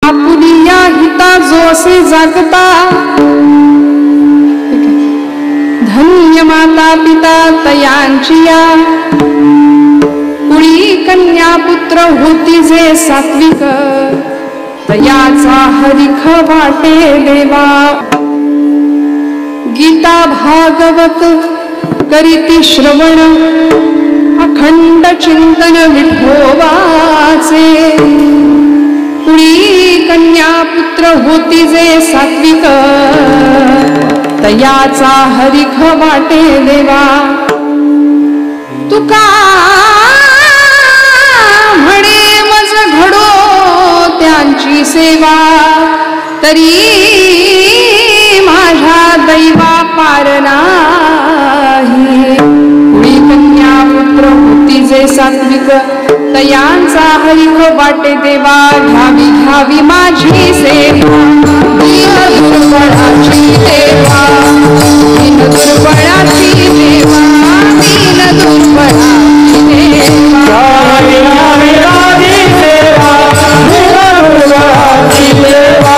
Apulia हिता जो असे जागता, धन्य माता पिता तयांचिया, कुळी कन्या पुत्र होती जे सात्विक, तयाचा हरिख वाटे देवा. गीता भागवत करीती श्रवण, अखंड चिंतन विठोबाचे. कुळी कन्या पुत्र होती जे सात्विक, तयाचा हरिख वाटे देवा. तुका म्हणे मज घडो त्यांची सेवा, तरी माझ्या दैवा पार नाही. कुळी कन्या पुत्र होती जे सात्विक, तयांचा हरिख वाटे देवा. घ्यावी घ्यावी माझी सेवा, दीन दुर्बळाची देवा, दीन दुर्बळाची देवा, दीन दुर्बळाची देवा. घ्यावी घ्यावी माझी सेवा, दीन दुर्बळाची देवा,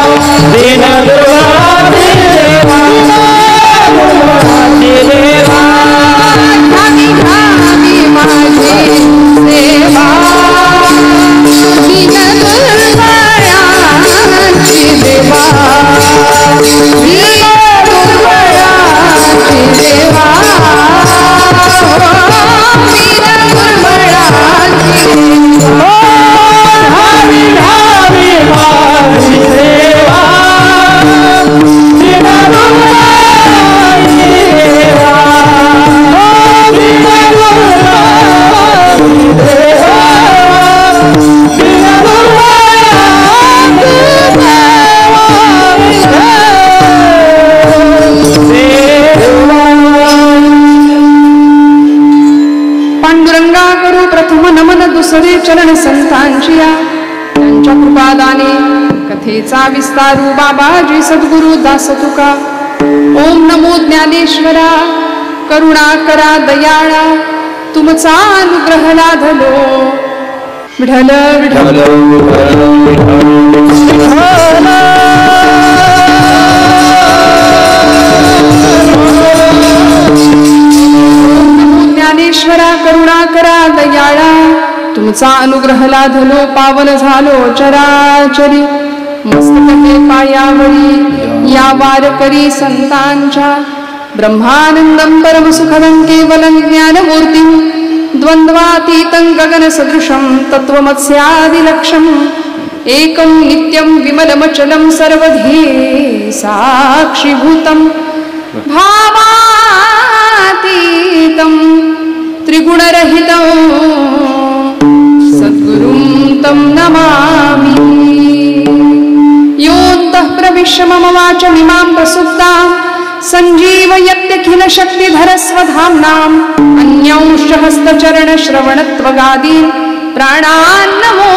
दीन दुर्बळाची देवा, दुर्बळाची देवा. घ्यावी घ्यावी माझी सेवा, दीन दुर्बळाची देवा, दीन दुर्बळाची देवा, दीन दुर्बळाची देवा. घ्यावी घ्यावी माझी सेवा, दीन दुर्बळाची देवा, दीन दुर्बळाची देवा, दीन पांडुरंगा करू प्रथम नमन, दुसरे चरण संतांचिया. त्यांच्या कृपादाने कथेचा विस्तारू, बाबाजी सद्गुरु दास तुका. ओम नमो ज्ञानेश्वरा, करुणा करा दयाळा, तुमचा अनुग्रह लाधलो. विठ्ठल विठ्ठल ज्ञानेश्वरा, करुणा करा दयाळा, तुमचा अनुग्रह लाधलो. पावन झालो चराचरी, मस्तके पायावरी या वारकरी संतांच्या. ब्रह्मानंदं परमसुखदं केवलं ज्ञानमूर्तिं, द्वंद्वातीतं गगन सदृशं तत्त्वमस्यादिलक्ष्यम्. एकं नित्यं विमलमचलं सर्वधी साक्षीभूतं, भावातीतं त्रिगुणरहितं सद्गुरुं तं नमामि. योऽन्तः प्रविश्य मम वाचमिमां प्रसुप्तां, सञ्जीवयत्यखिल शक्तिधरस्वधाम्नाम्. अन्यांश्च हस्तचरणश्रवणत्वगादीन् प्राणान्नमो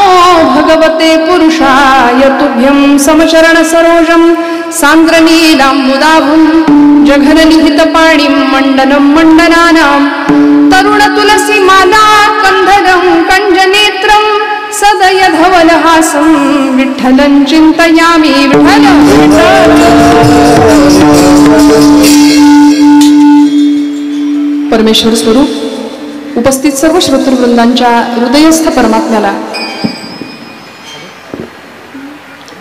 भगवते पुरुषाय तुभ्यं. समचरण सरोजं सान्द्रनीलाम्बुदाभं, जघननिहितपाणिं मण्डनं मण्डनानां. तरुणतुलसीमाला कन्धरं कञ्जनेत्रं, सदय धवलहासं विठ्ठलं चिन्तयामि. विठ्ठल परमेश्वर स्वरूप उपस्थित सर्व श्रोतृवृंदांच्या हृदयस्थ परमात्म्याला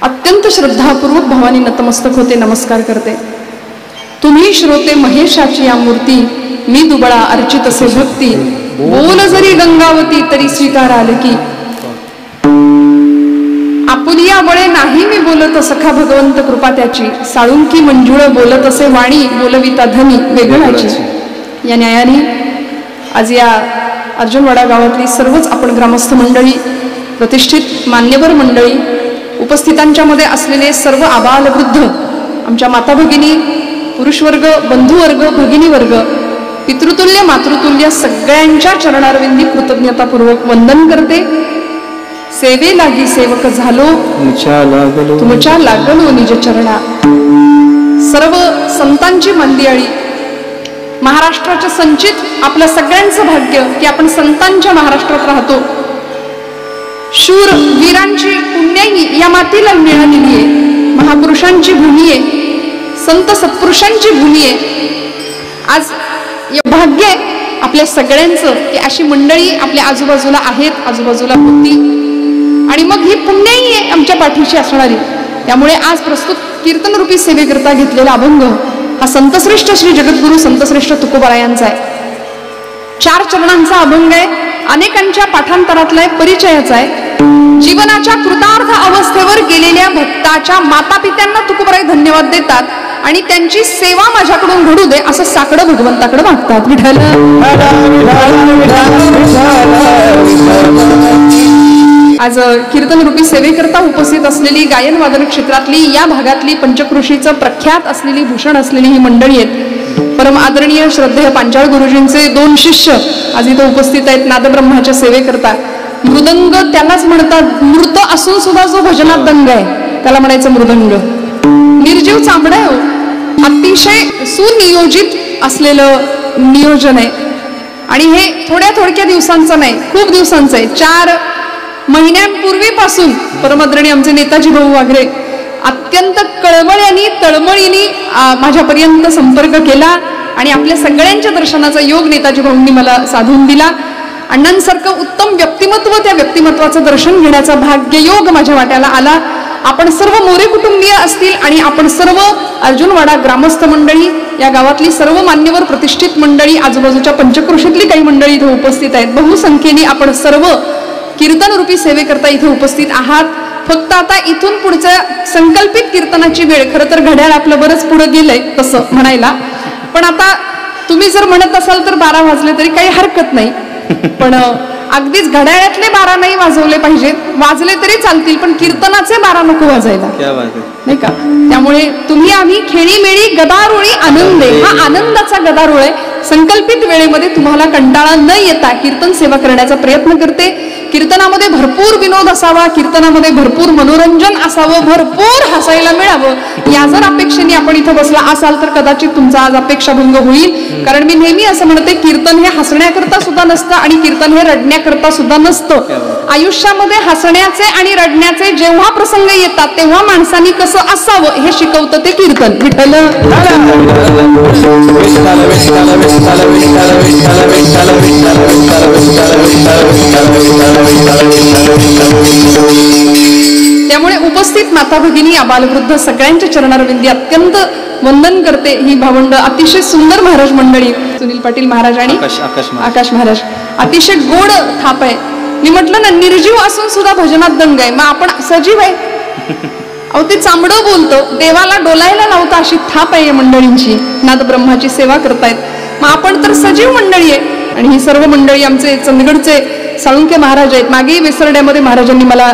अत्यंत श्रद्धापूर्वक भावानी नतमस्तक होते, नमस्कार करते. तुम्ही श्रोते महेशाची या मूर्ती, मी दुबळा अर्चित असे भक्ती. बोल जरी गंगावती तरी स्वीकार आल की. आपुलिया बळे नाही मी बोलत सखा भगवंत कृपा त्याची. साळुंकी मंजुळ बोलत असे वाणी, बोलविता धनी वेगळाची. या न्यायाने आज या अर्जुनवाडा गावातली सर्वच आपण ग्रामस्थ मंडळी, प्रतिष्ठित मान्यवर मंडळी, उपस्थितांच्या मध्ये असलेले सर्व आबाल वृद्ध, आमच्या माता भगिनी, पुरुषवर्ग, बंधुवर्ग, भगिनी वर्ग, पितृतुल्य मातृतुल्य सगळ्यांच्या चरणारविंदी कृतज्ञतापूर्वक वंदन करते. सेवे लागी सेवक झालो, तुमच्या लागलो निज चरणा. सर्व संतांची मंदियाळी, महाराष्ट्राच्या संचित आपलं सगळ्यांचं भाग्य की आपण संतांच्या महाराष्ट्रात राहतो. शूर वीरांची पुण्याई या मातीला मिळालेली आहे. महापुरुषांची भूमी आहे, संत सत्पुरुषांची भूमी आहे. आज भाग्य आहे आपल्या सगळ्यांचं की अशी मंडळी आपल्या आजूबाजूला आहेत, आजूबाजूला होती, आणि मग ही पुण्याई आहे आमच्या पाठीशी असणारी. त्यामुळे आज प्रस्तुत कीर्तनरूपी सेवेकरता घेतलेला अभंग हा संतश्रेष्ठ श्री जगद्गुरु संतश्रेष्ठ तुकोबारायांचा आहे. 4 चरणांचा अभंग आहे, अनेकांच्या पाठांतरातला आहे, परिचयाचा आहे. जीवनाच्या कृतार्थ अवस्थेवर गेलेल्या भक्ताच्या माता पित्यांना तुकोबाराय धन्यवाद देतात आणि त्यांची सेवा माझ्याकडून घडू दे असं साकडं भगवंताकडे मागतात. विठ्ठल आज कीर्तनरूपी सेवेकरता उपस्थित असलेली गायन वादन क्षेत्रातली या भागातली पंचकृषीचं प्रख्यात असलेली भूषण असलेली ही मंडळी आहेत. परम आदरणीय श्रद्धेय पांचाळ गुरुजींचे 2 शिष्य आज इथं उपस्थित आहेत नादब्रह्माच्या सेवेकरता. मृदंग त्यालाच म्हणतात, मृत असून सुद्धा जो भजनात दंग आहे त्याला म्हणायचं मृदंग. निर्जीव चांबड आहे, अतिशय सुनियोजित असलेलं नियोजन आहे. आणि हे थोड्या दिवसांचं नाही, खूप दिवसांचं आहे. 4 महिन्यांपूर्वीपासून परमादरणीय आमचे नेताजी भाऊ वाघरे अत्यंत कळवळ्यानी तळमळीनी माझ्यापर्यंत संपर्क केला आणि आपल्या सगळ्यांच्या दर्शनाचा योग नेताजी भाऊंनी मला साधून दिला. अण्णांसारखं उत्तम व्यक्तिमत्व, त्या व्यक्तिमत्वाचं दर्शन घेण्याचा भाग्ययोग माझ्या वाट्याला आला. आपण सर्व मोरे कुटुंबीय असतील आणि आपण सर्व अर्जुनवाडा ग्रामस्थ मंडळी, या गावातली सर्व मान्यवर प्रतिष्ठित मंडळी, आजूबाजूच्या पंचक्रोशीतली काही मंडळी इथे उपस्थित आहेत. बहुसंख्येने आपण सर्व कीर्तनरूपी सेवेकरता इथे उपस्थित आहात. फक्त आता इथून पुढच्या संकल्पित कीर्तनाची वेळ, खरं तर घड्याळ आपलं बरंच पुढे गेलंय तसं म्हणायला, पण आता तुम्ही जर म्हणत असाल तर 12 वाजले तरी काही हरकत नाही. पण अगदीच घड्याळातले 12 नाही वाजवले पाहिजेत, वाजले तरी चालतील, पण कीर्तनाचे 12 नको वाजायला, नाही का? त्यामुळे तुम्ही आम्ही खेळीमेळी गदारोळी आनंदे, हा आनंदाचा गदारोळ आहे. संकल्पित वेळेमध्ये तुम्हाला कंटाळा न येता कीर्तन सेवा करण्याचा प्रयत्न करते. कीर्तनामध्ये भरपूर विनोद असावा, कीर्तनामध्ये भरपूर मनोरंजन असावं, भरपूर हसायला मिळावं, या जर अपेक्षेने आपण इथं बसला असाल तर कदाचित तुमचा आज अपेक्षाभंग होईल. कारण मी नेहमी असं म्हणते, कीर्तन हे हसण्याकरता सुद्धा नसतं आणि कीर्तन हे रडण्याकरता सुद्धा नसतं. आयुष्यामध्ये हसण्याचे आणि रडण्याचे जेव्हा प्रसंग येतात तेव्हा माणसाने कसं असावं हे शिकवतं ते कीर्तन. विठ्ठल त्यामुळे उपस्थित माता भगिनी आबालवृद्ध सगळ्यांच्या चरणारविंदी अत्यंत वंदन करते. ही भावंड अतिशय सुंदर महाराज मंडळी, सुनील पाटील महाराज आणि आकाश महाराज, अतिशय गोड थाप आहे. मी म्हटलं ना, निर्जीव असून सुद्धा भजनात दंग आहे. मग आपण सजीव आहे, अहो ते चांबडं बोलतं, देवाला डोलायला लावतं, अशी थाप आहे या मंडळींची. नादब्रह्माची सेवा करतायत, मग आपण तर सजीव मंडळी आहे. आणि ही सर्व मंडळी आमचे चंदगडचे साळुंखे महाराज आहेत. मागेही वेसरड्यामध्ये महाराजांनी मला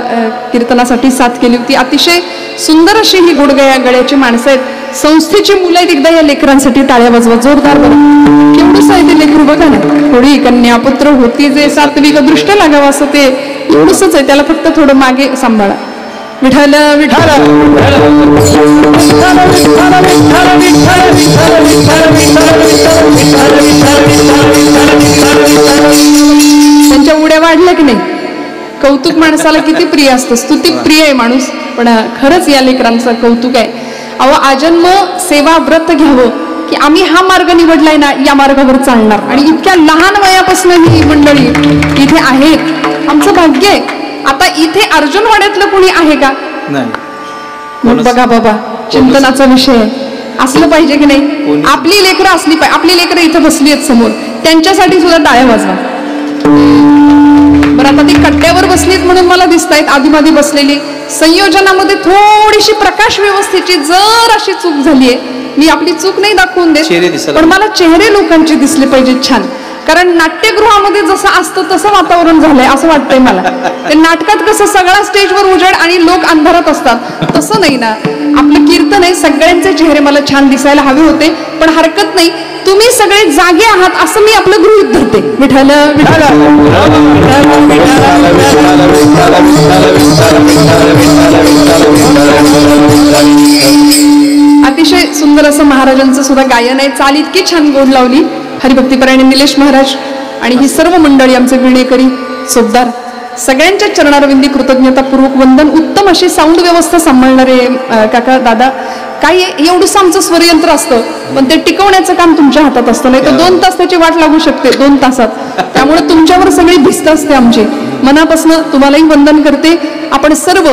कीर्तनासाठी साथ केली होती. अतिशय सुंदर अशी ही गोडगया गळ्याची माणसं आहेत. संस्थेची मुलं आहेत. एकदा या लेकरांसाठी टाळ्या वाजवा जोरदार बरं. केवढंच आहे ते लेकरू बघा ना, थोडी कन्या पुत्र होती जे सात्विक दृष्ट लागावं असं ते एवढंच आहे. त्याला फक्त थोडं मागे सांभाळा. विठ्ठल विठ्ठल त्यांच्या उड्या वाढल्या की नाही. कौतुक माणसाला किती प्रिय असतं, स्तुती प्रिय आहे माणूस, पण खरंच या लेकरांचं कौतुक आहे. अहो आजन्म सेवा व्रत घ्यावं की आम्ही हा मार्ग निवडलाय ना, या मार्गावर चालणार. आणि इतक्या लहान वयापासून ही मंडळी इथे आहेत, आमचं भाग्य आहे. आता इथे अर्जुनवाड्यातलं कोणी आहे का? नाही. बघा बाबा, चिंतनाचा विषय असलं पाहिजे की नाही. आपली लेकरं असली पाहिजे. आपली लेकरं इथं बसली आहेत समोर, त्यांच्यासाठी सुद्धा टाळ्या वाजवा बरं. आता ती कट्ट्यावर बसलीत म्हणून मला दिसत आहेत, आधीमाधी बसलेली. संयोजनामध्ये थोडीशी प्रकाश व्यवस्थेची जर अशी चूक झालीये. मी आपली चूक नाही दाखवून देत, पण मला चेहरे लोकांचे दिसले पाहिजे छान. कारण नाट्यगृहामध्ये जसं असतं तसं वातावरण झालंय असं वाटतंय मला. ते नाटकात कसं सगळा स्टेजवर उजेड आणि लोक अंधारात असतात, तसं नाही ना. आपलं कीर्तन आहे, सगळ्यांचे चेहरे मला छान दिसायला हवे होते, पण हरकत नाही. तुम्ही सगळे जागे आहात असं मी आपलं गृहीत धरते. विठ्ठल अतिशय सुंदर असं महाराजांचं सुद्धा गायन आहे. चाल इतकी छान गोड लावली हरिभक्तीपरायण निलेश महाराज आणि ही सर्व मंडळी, आमचे विणेकरी सोबदार सगळ्यांच्या चरणारविंदी कृतज्ञतापूर्वक वंदन. उत्तम अशी साऊंड व्यवस्था सांभाळणारे काका दादा. काही एवढंसं आमचं स्वरयंत्र असतं, पण ते टिकवण्याचं काम तुमच्या हातात असतं. नाही तर 2 तास त्याची वाट लागू शकते 2 तासात. त्यामुळे तुमच्यावर सगळी भिस्त असते आमची. मनापासून तुम्हालाही वंदन करते. आपण सर्व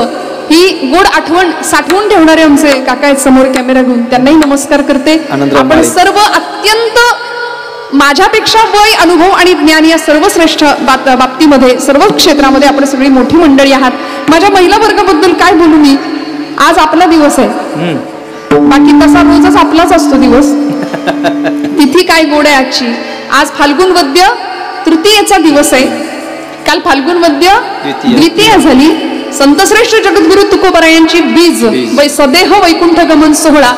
ही गोड आठवण साठवून ठेवणारे आमचे काका आहेत समोर कॅमेरा घेऊन, त्यांनाही नमस्कार करते. आपण सर्व अत्यंत माझ्यापेक्षा वय, अनुभव आणि ज्ञान या सर्वश्रेष्ठ बाबतीमध्ये सर्व क्षेत्रामध्ये आपण सगळी मोठी मंडळी आहात. माझ्या महिला वर्गाबद्दल काय बोलू मी. आज आपला दिवस आहे, बाकी तसा रोजच आपलाच असतो दिवस. तिथी काय गोड आहे आजची. आज फाल्गुन वद्य तृतीयेचा दिवस आहे. काल फाल्गुन वद्य द्वितीया झाली. संतश्रेष्ठ जगद्गुरु तुकोबरायांची बीज सदेह वैकुंठ गमन सोहळा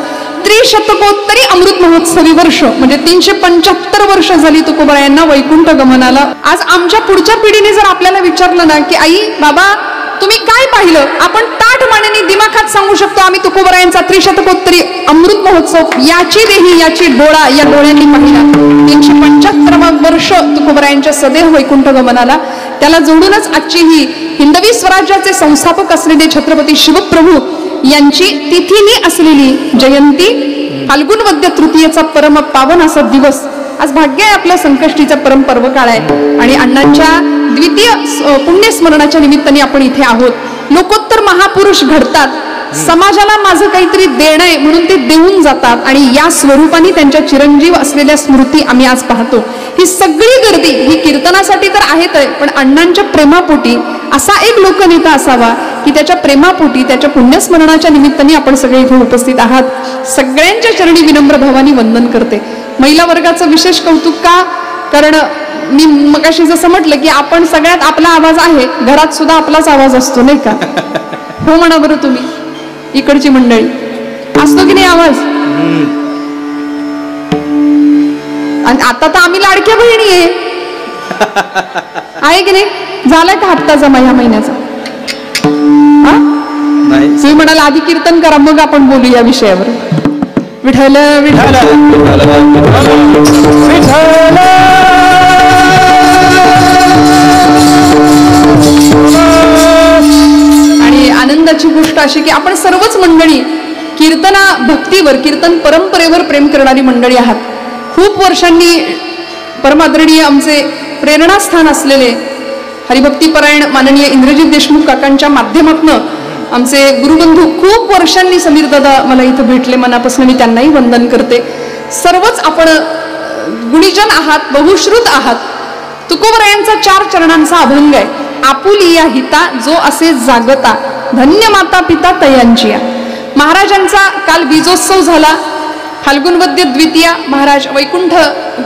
त्रिशतकोत्तरी अमृत महोत्सवी वर्ष, म्हणजे 375 वर्ष झाली तुकोबरायांना वैकुंठ गमनाला. आज आमच्या पुढच्या पिढीने जर आपल्याला विचारलं ना की आई बाबा तुम्ही काय पाहिलं, आपण ताठ मानेने दिमाखात सांगू शकतो आम्ही तुकोबरायांचा त्रिशतकोत्तरी अमृत महोत्सव याची देही याची डोळा या डोळ्यांनी पाहिला. 375 वर्ष तुकोबरायांच्या सदैव वैकुंठ गमनाला. त्याला जोडूनच आजची ही हिंदवी स्वराज्याचे संस्थापक असलेले छत्रपती शिवप्रभू यांची तिथीनी असलेली जयंती फाल्गुन वद्य तृतीयेचा परम पावन असा दिवस. आज भाग्य आहे आपल्या संकष्टीचा परम पर्व काळ आहे आणि अण्णांच्या द्वितीय पुण्यस्मरणाच्या निमित्ताने आपण इथे आहोत. लोकोत्तर महापुरुष घडतात, समाजाला माझं काहीतरी देणं आहे म्हणून ते देऊन जातात आणि या स्वरूपाने त्यांच्या चिरंजीव असलेल्या स्मृती आम्ही आज पाहतो. ही सगळी गर्दी ही कीर्तनासाठी तर आहेत, पण अण्णांच्या प्रेमापोटी असा एक लोकनेता असावा की त्याच्या प्रेमापोटी त्याच्या पुण्यस्मरणाच्या निमित्ताने आपण सगळे इथे उपस्थित आहात. सगळ्यांच्या चरणी विनम्र भावाने वंदन करते. महिला वर्गाचं विशेष कौतुक का, कारण मी मगाशी जसं म्हटलं की आपण सगळ्यात आपला आवाज आहे, घरात सुद्धा आपलाच आवाज असतो नाही का. हो म्हणा बरं तुम्ही, इकडची मंडळी असतो की नाही आवाज. आणि आता तर आम्ही लाडक्या बहिणी आहे की नाही. झालाय का हप्ता जमा ह्या महिन्याचा. तुम्ही म्हणाल आधी कीर्तन करा मग आपण बोलू या विषयावर. विठ्ठल विठ्ठल विठ्ठल. आणि आनंदाची गोष्ट अशी की आपण सर्वच मंडळी कीर्तना भक्तीवर कीर्तन परंपरेवर प्रेम करणारी मंडळी आहात. खूप वर्षांनी परमादरणीय आमचे प्रेरणास्थान असलेले हरिभक्तीपरायण माननीय इंद्रजित देशमुख काकांच्या माध्यमातून आमचे गुरुबंधू खूप वर्षांनी समीर दादा मला इथं भेटले. मनापासून मी त्यांनाही वंदन करते. सर्वच आपण गुणीजन आहात, बहुश्रुत आहात. तुकोबरायांचा 4 चरणांचा अभंग आहे. आपुलिया हिता जो असे जागता धन्य माता पिता तयांची. महाराजांचा काल बीजोत्सव झाला. फाल्गुन वद्य द्वितीया महाराज वैकुंठ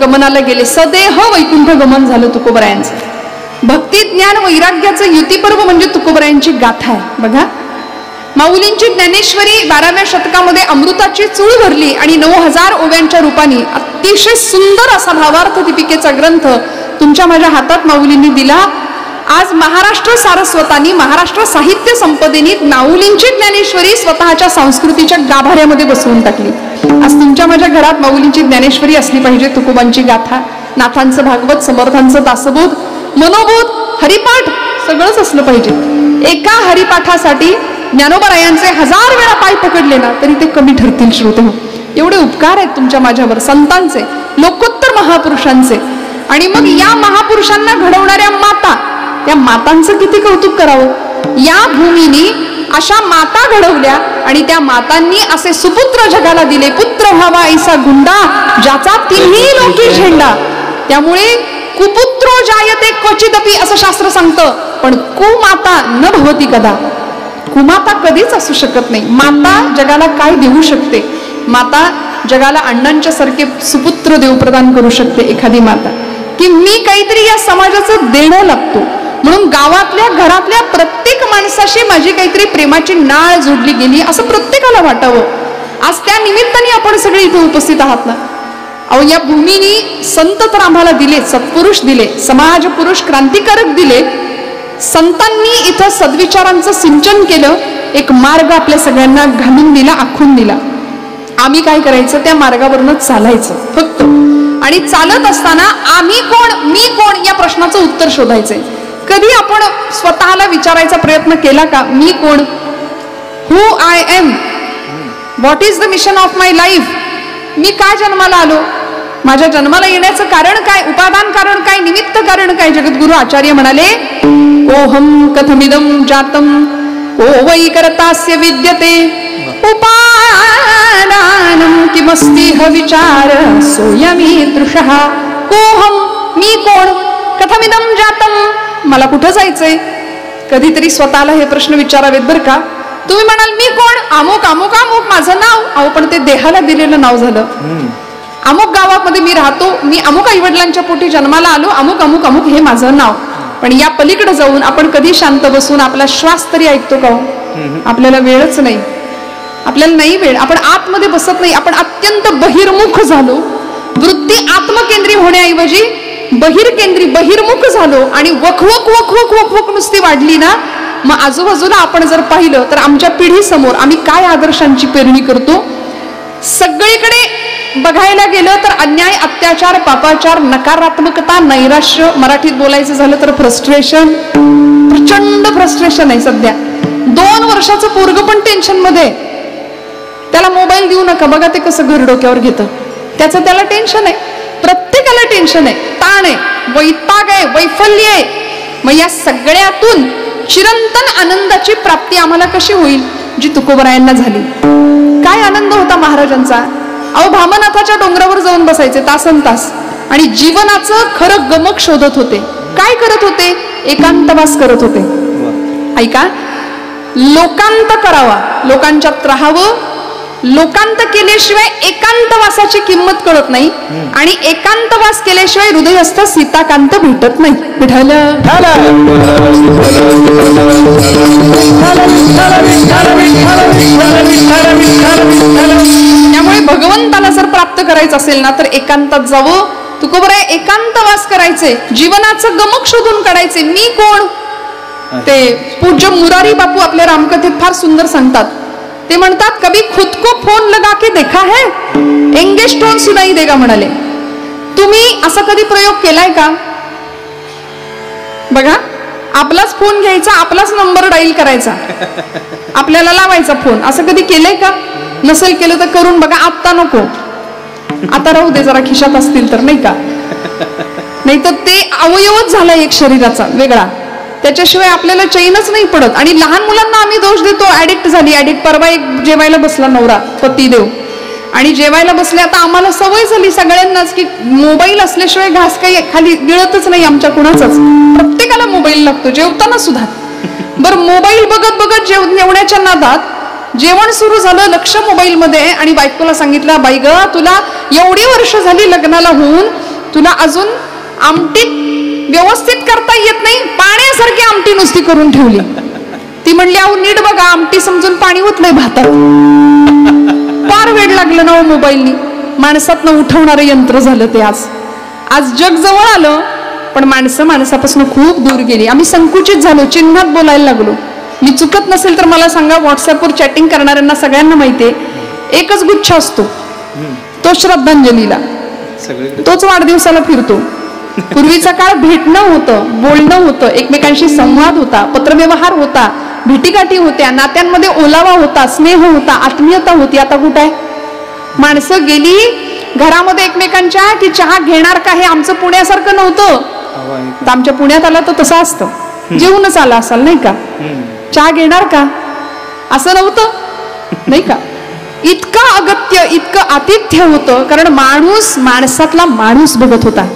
गमनाला गेले. सदेह वैकुंठ गमन झालं तुकोबरायांचं. भक्ती ज्ञान वैराग्याचं युतीपर्व म्हणजे तुकोबरायांची गाथा आहे. बघा, माऊलींची ज्ञानेश्वरी 12व्या शतकामध्ये अमृताची चूळ भरली आणि 9000 ओव्यांच्या रूपाने अतिशय सुंदर असा भावार्थ दीपिकेचा ग्रंथ तुमच्या माझ्या हातात माऊलींनी दिला. आज महाराष्ट्र सारस्वतांनी महाराष्ट्र साहित्य संपदेने माऊलींची ज्ञानेश्वरी स्वतःच्या संस्कृतीच्या गाभाऱ्यामध्ये बसवून टाकली. आज तुमच्या माझ्या घरात माऊलींची ज्ञानेश्वरी असली पाहिजे. तुकोबांची गाथा, नाथांचं भागवत, समर्थांचं दासबोध, मनोबोध, हरिपाठ सगळंच असलं पाहिजे. एका हरिपाठासाठी ज्ञानोबरायांचे 1000 वेळा पाय पकडले ना तरी ते कमी ठरतील. श्रोते, एवढे उपकार आहेत तुमच्या माझ्यावर, संतांचे, लोकोत्तर महापुरुषांचे. आणि मग या महापुरुषांना घडवणाऱ्या माता, त्या मातांचं किती कौतुक करावं. या भूमीने अशा माता घडवल्या आणि त्या मातांनी असे सुपुत्र जगाला दिले. पुत्र व्हावा ऐसा गुंडा ज्याचा तिन्ही लोकी झेंडा. त्यामुळे कुपुत्रो जायते क्वचिदपि असं शास्त्र सांगतं, पण कुमाता न भवती कदा. कुमाता कधीच असू शकत नाही. माता जगाला काय देऊ शकते. माता जगाला अण्णांच्या सारखे सुपुत्र देव प्रदान करू शकते. एखादी माता की मी काहीतरी या समाजाचं देणं लागतो म्हणून गावातल्या घरातल्या प्रत्येक माणसाशी माझी काहीतरी प्रेमाची नाळ जोडली गेली असं प्रत्येकाला वाटावं. आज त्या निमित्ताने आपण सगळे इथे उपस्थित आहात ना. अहो, या भूमीने संत तर आम्हाला दिले, सत्पुरुष दिले, समाज पुरुष क्रांतिकारक दिले. संतांनी इथं सद्विचारांचं सिंचन केलं. एक मार्ग आपल्या सगळ्यांना घालून दिला, आखून दिला. आम्ही काय करायचं, त्या मार्गावरनं चालायचं फक्त. आणि चालत असताना आम्ही कोण, मी कोण या प्रश्नाचं उत्तर शोधायचंय. कधी आपण स्वतःला विचारायचा प्रयत्न केला का, मी कोण, who I am, what is the mission of my life, मी काय जन्माला आलो, माझ्या जन्माला येण्याचं कारण काय, उपादान कारण काय, निमित्त कारण काय. जगद्गुरु आचार्य म्हणाले, कोहम कथमिदं जातम को वै कर्तास्य विद्यते उपादानं किमस्ति विचार सोयमीदृशः. कोहम, मी कोण, कथमिदं जातम, मला कुठं जायचंय. कधीतरी स्वतःला हे प्रश्न विचारावेत बरं का. तुम्ही म्हणाल मी कोण, अमुक अमुक अमुक माझं नाव. अहो पण ते देहाला दिलेलं नाव झालं. अमुक गावामध्ये मी राहतो, मी अमुक आईवडिलांच्या पोटी जन्माला आलो, अमुक अमुक अमुक हे माझं नाव. पण या पलीकडे जाऊन आपण कधी शांत बसून आपला श्वास तरी ऐकतो का? आपल्याला वेळच नाही, आपल्याला नाही वेळ. आपण आतमध्ये बसत नाही, आपण अत्यंत बहिर्मुख झालो. वृत्ती आत्मकेंद्री होण्याऐवजी बहिर्मुख झालो आणि वखवक वखवक वखवक नुसती वाढली ना. मग आजूबाजूला आपण जर पाहिलं तर आमच्या पिढी समोर आम्ही काय आदर्शांची पेरणी करतो. सगळीकडे बघायला गेलं तर अन्याय, अत्याचार, पापाचार, नकारात्मकता, नैराश्य, मराठीत बोलायचं झालं तर फ्रस्ट्रेशन, प्रचंड फ्रस्ट्रेशन आहे सध्या. 2 वर्षाचं पोरग पण टेन्शन मध्ये, त्याला मोबाईल देऊ नका, बघा ते कसं घर डोक्यावर घेतं. त्याचं त्याला टेन्शन आहे, प्रत्येकाला टेन्शन आहे, ताण आहे, वैताग आहे, वैफल्य आहे. मग या सगळ्यातून चिरंतन आनंदाची प्राप्ती आम्हाला कशी होईल, जी तुकोबरायांना झाली. काय आनंद होता महाराजांचा. अहो भामनाथाच्या डोंगरावर जाऊन बसायचे तासन तास आणि जीवनाचं खरं गमक शोधत होते. काय करत होते, एकांतवास करत होते. ऐका, लोकांत करावा, लोकांच्यात राहावं. लोकांत केल्याशिवाय एकांतवासाची किंमत कळत नाही आणि एकांतवास केल्याशिवाय हृदयस्थ सीताकांत भेटत नाही. विठ्ठल त्यामुळे भगवंताला जर प्राप्त करायचं असेल ना तर एकांतात जावं. तुकोबराय एकांतवास करायचे, जीवनाचं गमक शोधून काढायचे. मी कोण, ते पूज्य मुरारी बापू आपल्या रामकथेत फार सुंदर सांगतात. ते म्हणतात, कभी खुद को फोन लगा के देखा है, एंगेज टोन सुनाई देगा म्हणाले. तुम्ही असा कधी प्रयोग केलाय का? बघा, आपलाच फोन घ्यायचा, आपलाच नंबर डायल करायचा, आपल्याला लावायचा फोन. असं कधी केलंय का? नसेल केलं तर करून बघा. आत्ता नको, आता राहू दे, जरा खिशात असतील तर, नाही का. नाही तर ते अवयवच झाला एक शरीराचा वेगळा, त्याच्याशिवाय आपल्याला चैनच नाही पडत. आणि लहान मुलांना आम्ही दोष देतो, ऍडिक्ट झाली, ऍडिक्ट. परवा एक जेवायला बसला नवरा पतीदेव आणि जेवायला बसले. आता आम्हाला सवय झाली सगळ्यांनाच की मोबाईल असल्याशिवाय घास काही खाली गिळतच नाही आमच्या कुणाचाच. प्रत्येकाला मोबाईल लागतो, जेवताना सुद्धा. बरं, मोबाईल बघत बघत जेवण्याच्या नादात जेवण सुरू झालं, लक्ष मोबाईल मध्ये. आणि बायकोला सांगितलं, बाई ग, तुला एवढी वर्ष झाली लग्नाला होऊन, तुला अजून आमटीत व्यवस्थित करता येत नाही, पाण्यासारखी आमटी नुसती करून ठेवली. ती म्हणली, अहो नीट बघा, आमटी समजून पाणी ओतलंय भातात. फार वेळ लागलं ना मोबाईलनी. माणसातनं उठवणारं यंत्र झालं ते. आज जग जवळ आलं, पण माणसं माणसापासून खूप दूर गेली. आम्ही संकुचित झालो, चिन्हात बोलायला लागलो. मी चुकत नसेल तर मला सांगा, व्हॉट्सअपवर चॅटिंग करणाऱ्यांना सगळ्यांना माहितीये, एकच गुच्छ असतो, तो श्रद्धांजलीला, तोच वाढदिवसाला फिरतो. पूर्वीचा काळ भेटणं होतं, बोलणं होतं, एकमेकांशी संवाद होता, पत्रव्यवहार होता, भेटीगाठी होत्या, नात्यांमध्ये ओलावा होता, स्नेह होता, आत्मीयता होती. आता कुठं आहे? माणसं गेली घरामध्ये एकमेकांच्या की चहा घेणार का. हे आमचं पुण्यासारखं नव्हतं. आमच्या पुण्यात आला तर तसं असतं, जेवूनच आला असाल नाही का, चहा घेणार का, असं नव्हतं नाही का. इतकं अगत्य, इतकं आतिथ्य होतं, कारण माणूस माणसातला माणूस बघत होता.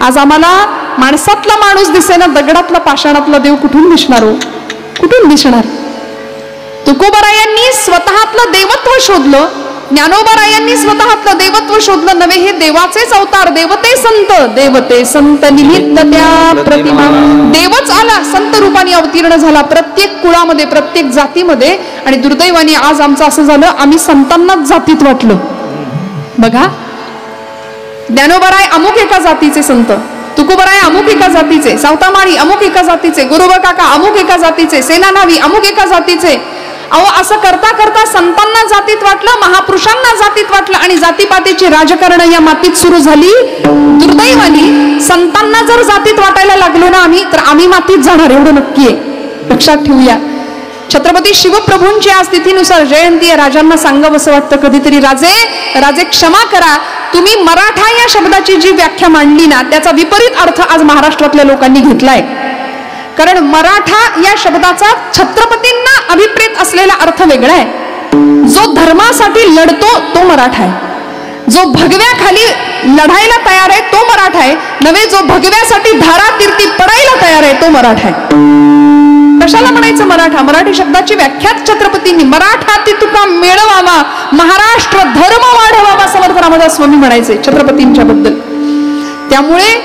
आज आम्हाला माणसातला माणूस दिसेना, दगडातला पाषाणातला देव कुठून दिसणार हो, कुठून दिसणार. तुकोबारायांनी स्वतःतलं देवत्व शोधलं, ज्ञानोबारायांनी स्वतःतलं देवत्व शोधलं नव्हे. हे देवाचेच अवतार, देवते संत निमित्त त्या प्रतिमा. देवच आला, संत रूपाने अवतीर्ण झाला प्रत्येक कुळामध्ये, प्रत्येक जातीमध्ये. आणि दुर्दैवाने आज आमचं असं झालं, आम्ही संतांनाच जातीत वाटलं. बघा, ज्ञानोबाराय अमुक एका जातीचे संत, तुकोबाराय अमुक एका जातीचे, सावतामाळी अमुक एका जातीचे, गुरुबा काका अमुक एका जातीचे, सेनानावी अमुक एका जातीचे. अहो असं करता करता संतांना जातीत वाटलं, महापुरुषांना जातीत वाटलं आणि जातीपातीची राजकारण या मातीत सुरू झाली. दुर्दैवानी संतांना जर जातीत वाटायला लागलो ना आम्ही, तर आम्ही मातीत जाणार एवढं नक्की आहे, लक्षात ठेवूया. छत्रपती शिवप्रभूंची आज तिथीनुसार जयंती आहे. राजांना सांगावं असं वाटतं कधीतरी, राजे क्षमा करा, तुम्ही मराठा या शब्दाची जी व्याख्या मांडली ना त्याचा विपरीत अर्थ आज महाराष्ट्रातल्या लोकांनी घेतलाय. कारण मराठा या शब्दाचा छत्रपतींना अभिप्रेत असलेला अर्थ वेगळा आहे. जो धर्मासाठी लढतो तो मराठा आहे, जो भगव्याखाली लढायला तयार आहे तो मराठा आहे, नव्हे जो भगव्यासाठी धारातीर्थी पडायला तयार आहे तो मराठा आहे. कशाला म्हणायचं मराठा? मराठी शब्दाची व्याख्याच छत्रपतींनी मराठा ती तुका मिळवावा, महाराष्ट्र धर्म वाढवावा, समर्थ रामदास स्वामी म्हणायचे छत्रपतींच्या बद्दल. त्यामुळे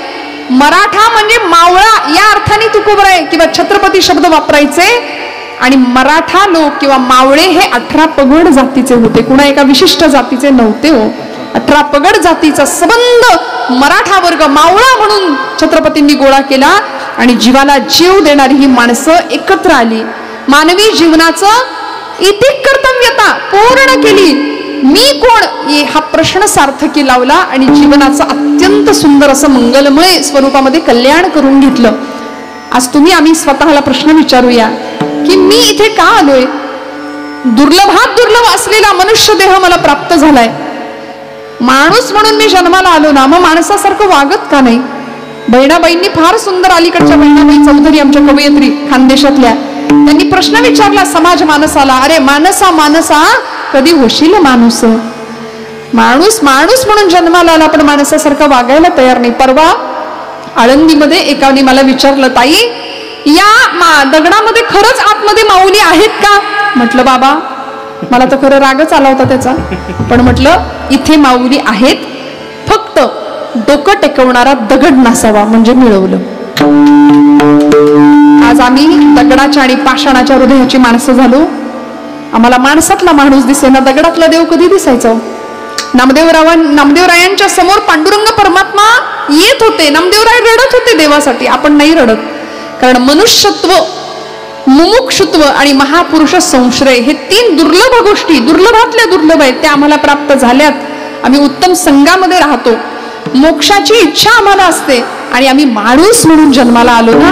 मराठा म्हणजे मावळा या अर्थाने तुकोबराय किंवा छत्रपती शब्द वापरायचे. आणि मराठा लोक किंवा मावळे हे 18 पगड जातीचे होते, कुणा एका विशिष्ट जातीचे नव्हते हो. 18 पगड जातीचा संबंध मराठा वर्ग मावळा म्हणून छत्रपतींनी गोळा केला आणि जीवाला जीव देणारी ही माणसं एकत्र आली. मानवी जीवनाचं इतिक कर्तव्यता पूर्ण केली. मी कोण हा प्रश्न सार्थकी लावला आणि जीवनाचं अत्यंत सुंदर असं मंगलमय स्वरूपामध्ये कल्याण करून घेतलं. आज तुम्ही आम्ही स्वतःला प्रश्न विचारूया की मी इथे का आलोय? दुर्लभात दुर्लभ असलेला मनुष्य देह मला प्राप्त झालाय. माणूस म्हणून मी जन्माला आलो ना, मग माणसासारखं वागत का नाही? बहिणाबाईंनी फार सुंदर, अलीकडच्या बहिणाबाई चौधरी आमच्या कवयित्री खानदेशातल्या, त्यांनी प्रश्न विचारला समाज माणसाला, अरे मानसा मानसा कधी होशील माणूस? माणूस माणूस म्हणून जन्माला आला पण माणसासारखं वागायला तयार नाही. परवा आळंदीमध्ये एकाने मला विचारलं, ताई या दगडामध्ये खरंच आतमध्ये माऊली आहेत का? म्हटलं बाबा मला तर खरं रागच आला होता त्याचा, पण म्हटलं इथे माऊली आहेत, फक्त डोकं टेकवणारा दगड नसावा म्हणजे मिळवलं. आज आम्ही दगडाच्या आणि पाषाणाच्या हृदयाची माणसं झालो. आम्हाला माणसातला माणूस दिसेना, दगडातला देव कधी दिसायचा? नामदेवरायांच्या समोर पांडुरंग परमात्मा येत होते, नामदेवराय रडत होते देवासाठी. आपण नाही रडत, कारण मनुष्यत्व, मुमुक्षुत्व आणि महापुरुष संश्रय हे 3 दुर्लभ गोष्टी, दुर्लभातल्या दुर्लभ आहेत, त्या आम्हाला प्राप्त झाल्यात. आम्ही उत्तम संघामध्ये राहतो, मोक्षाची इच्छा आम्हाला असते आणि आम्ही माणूस म्हणून जन्माला आलो ना.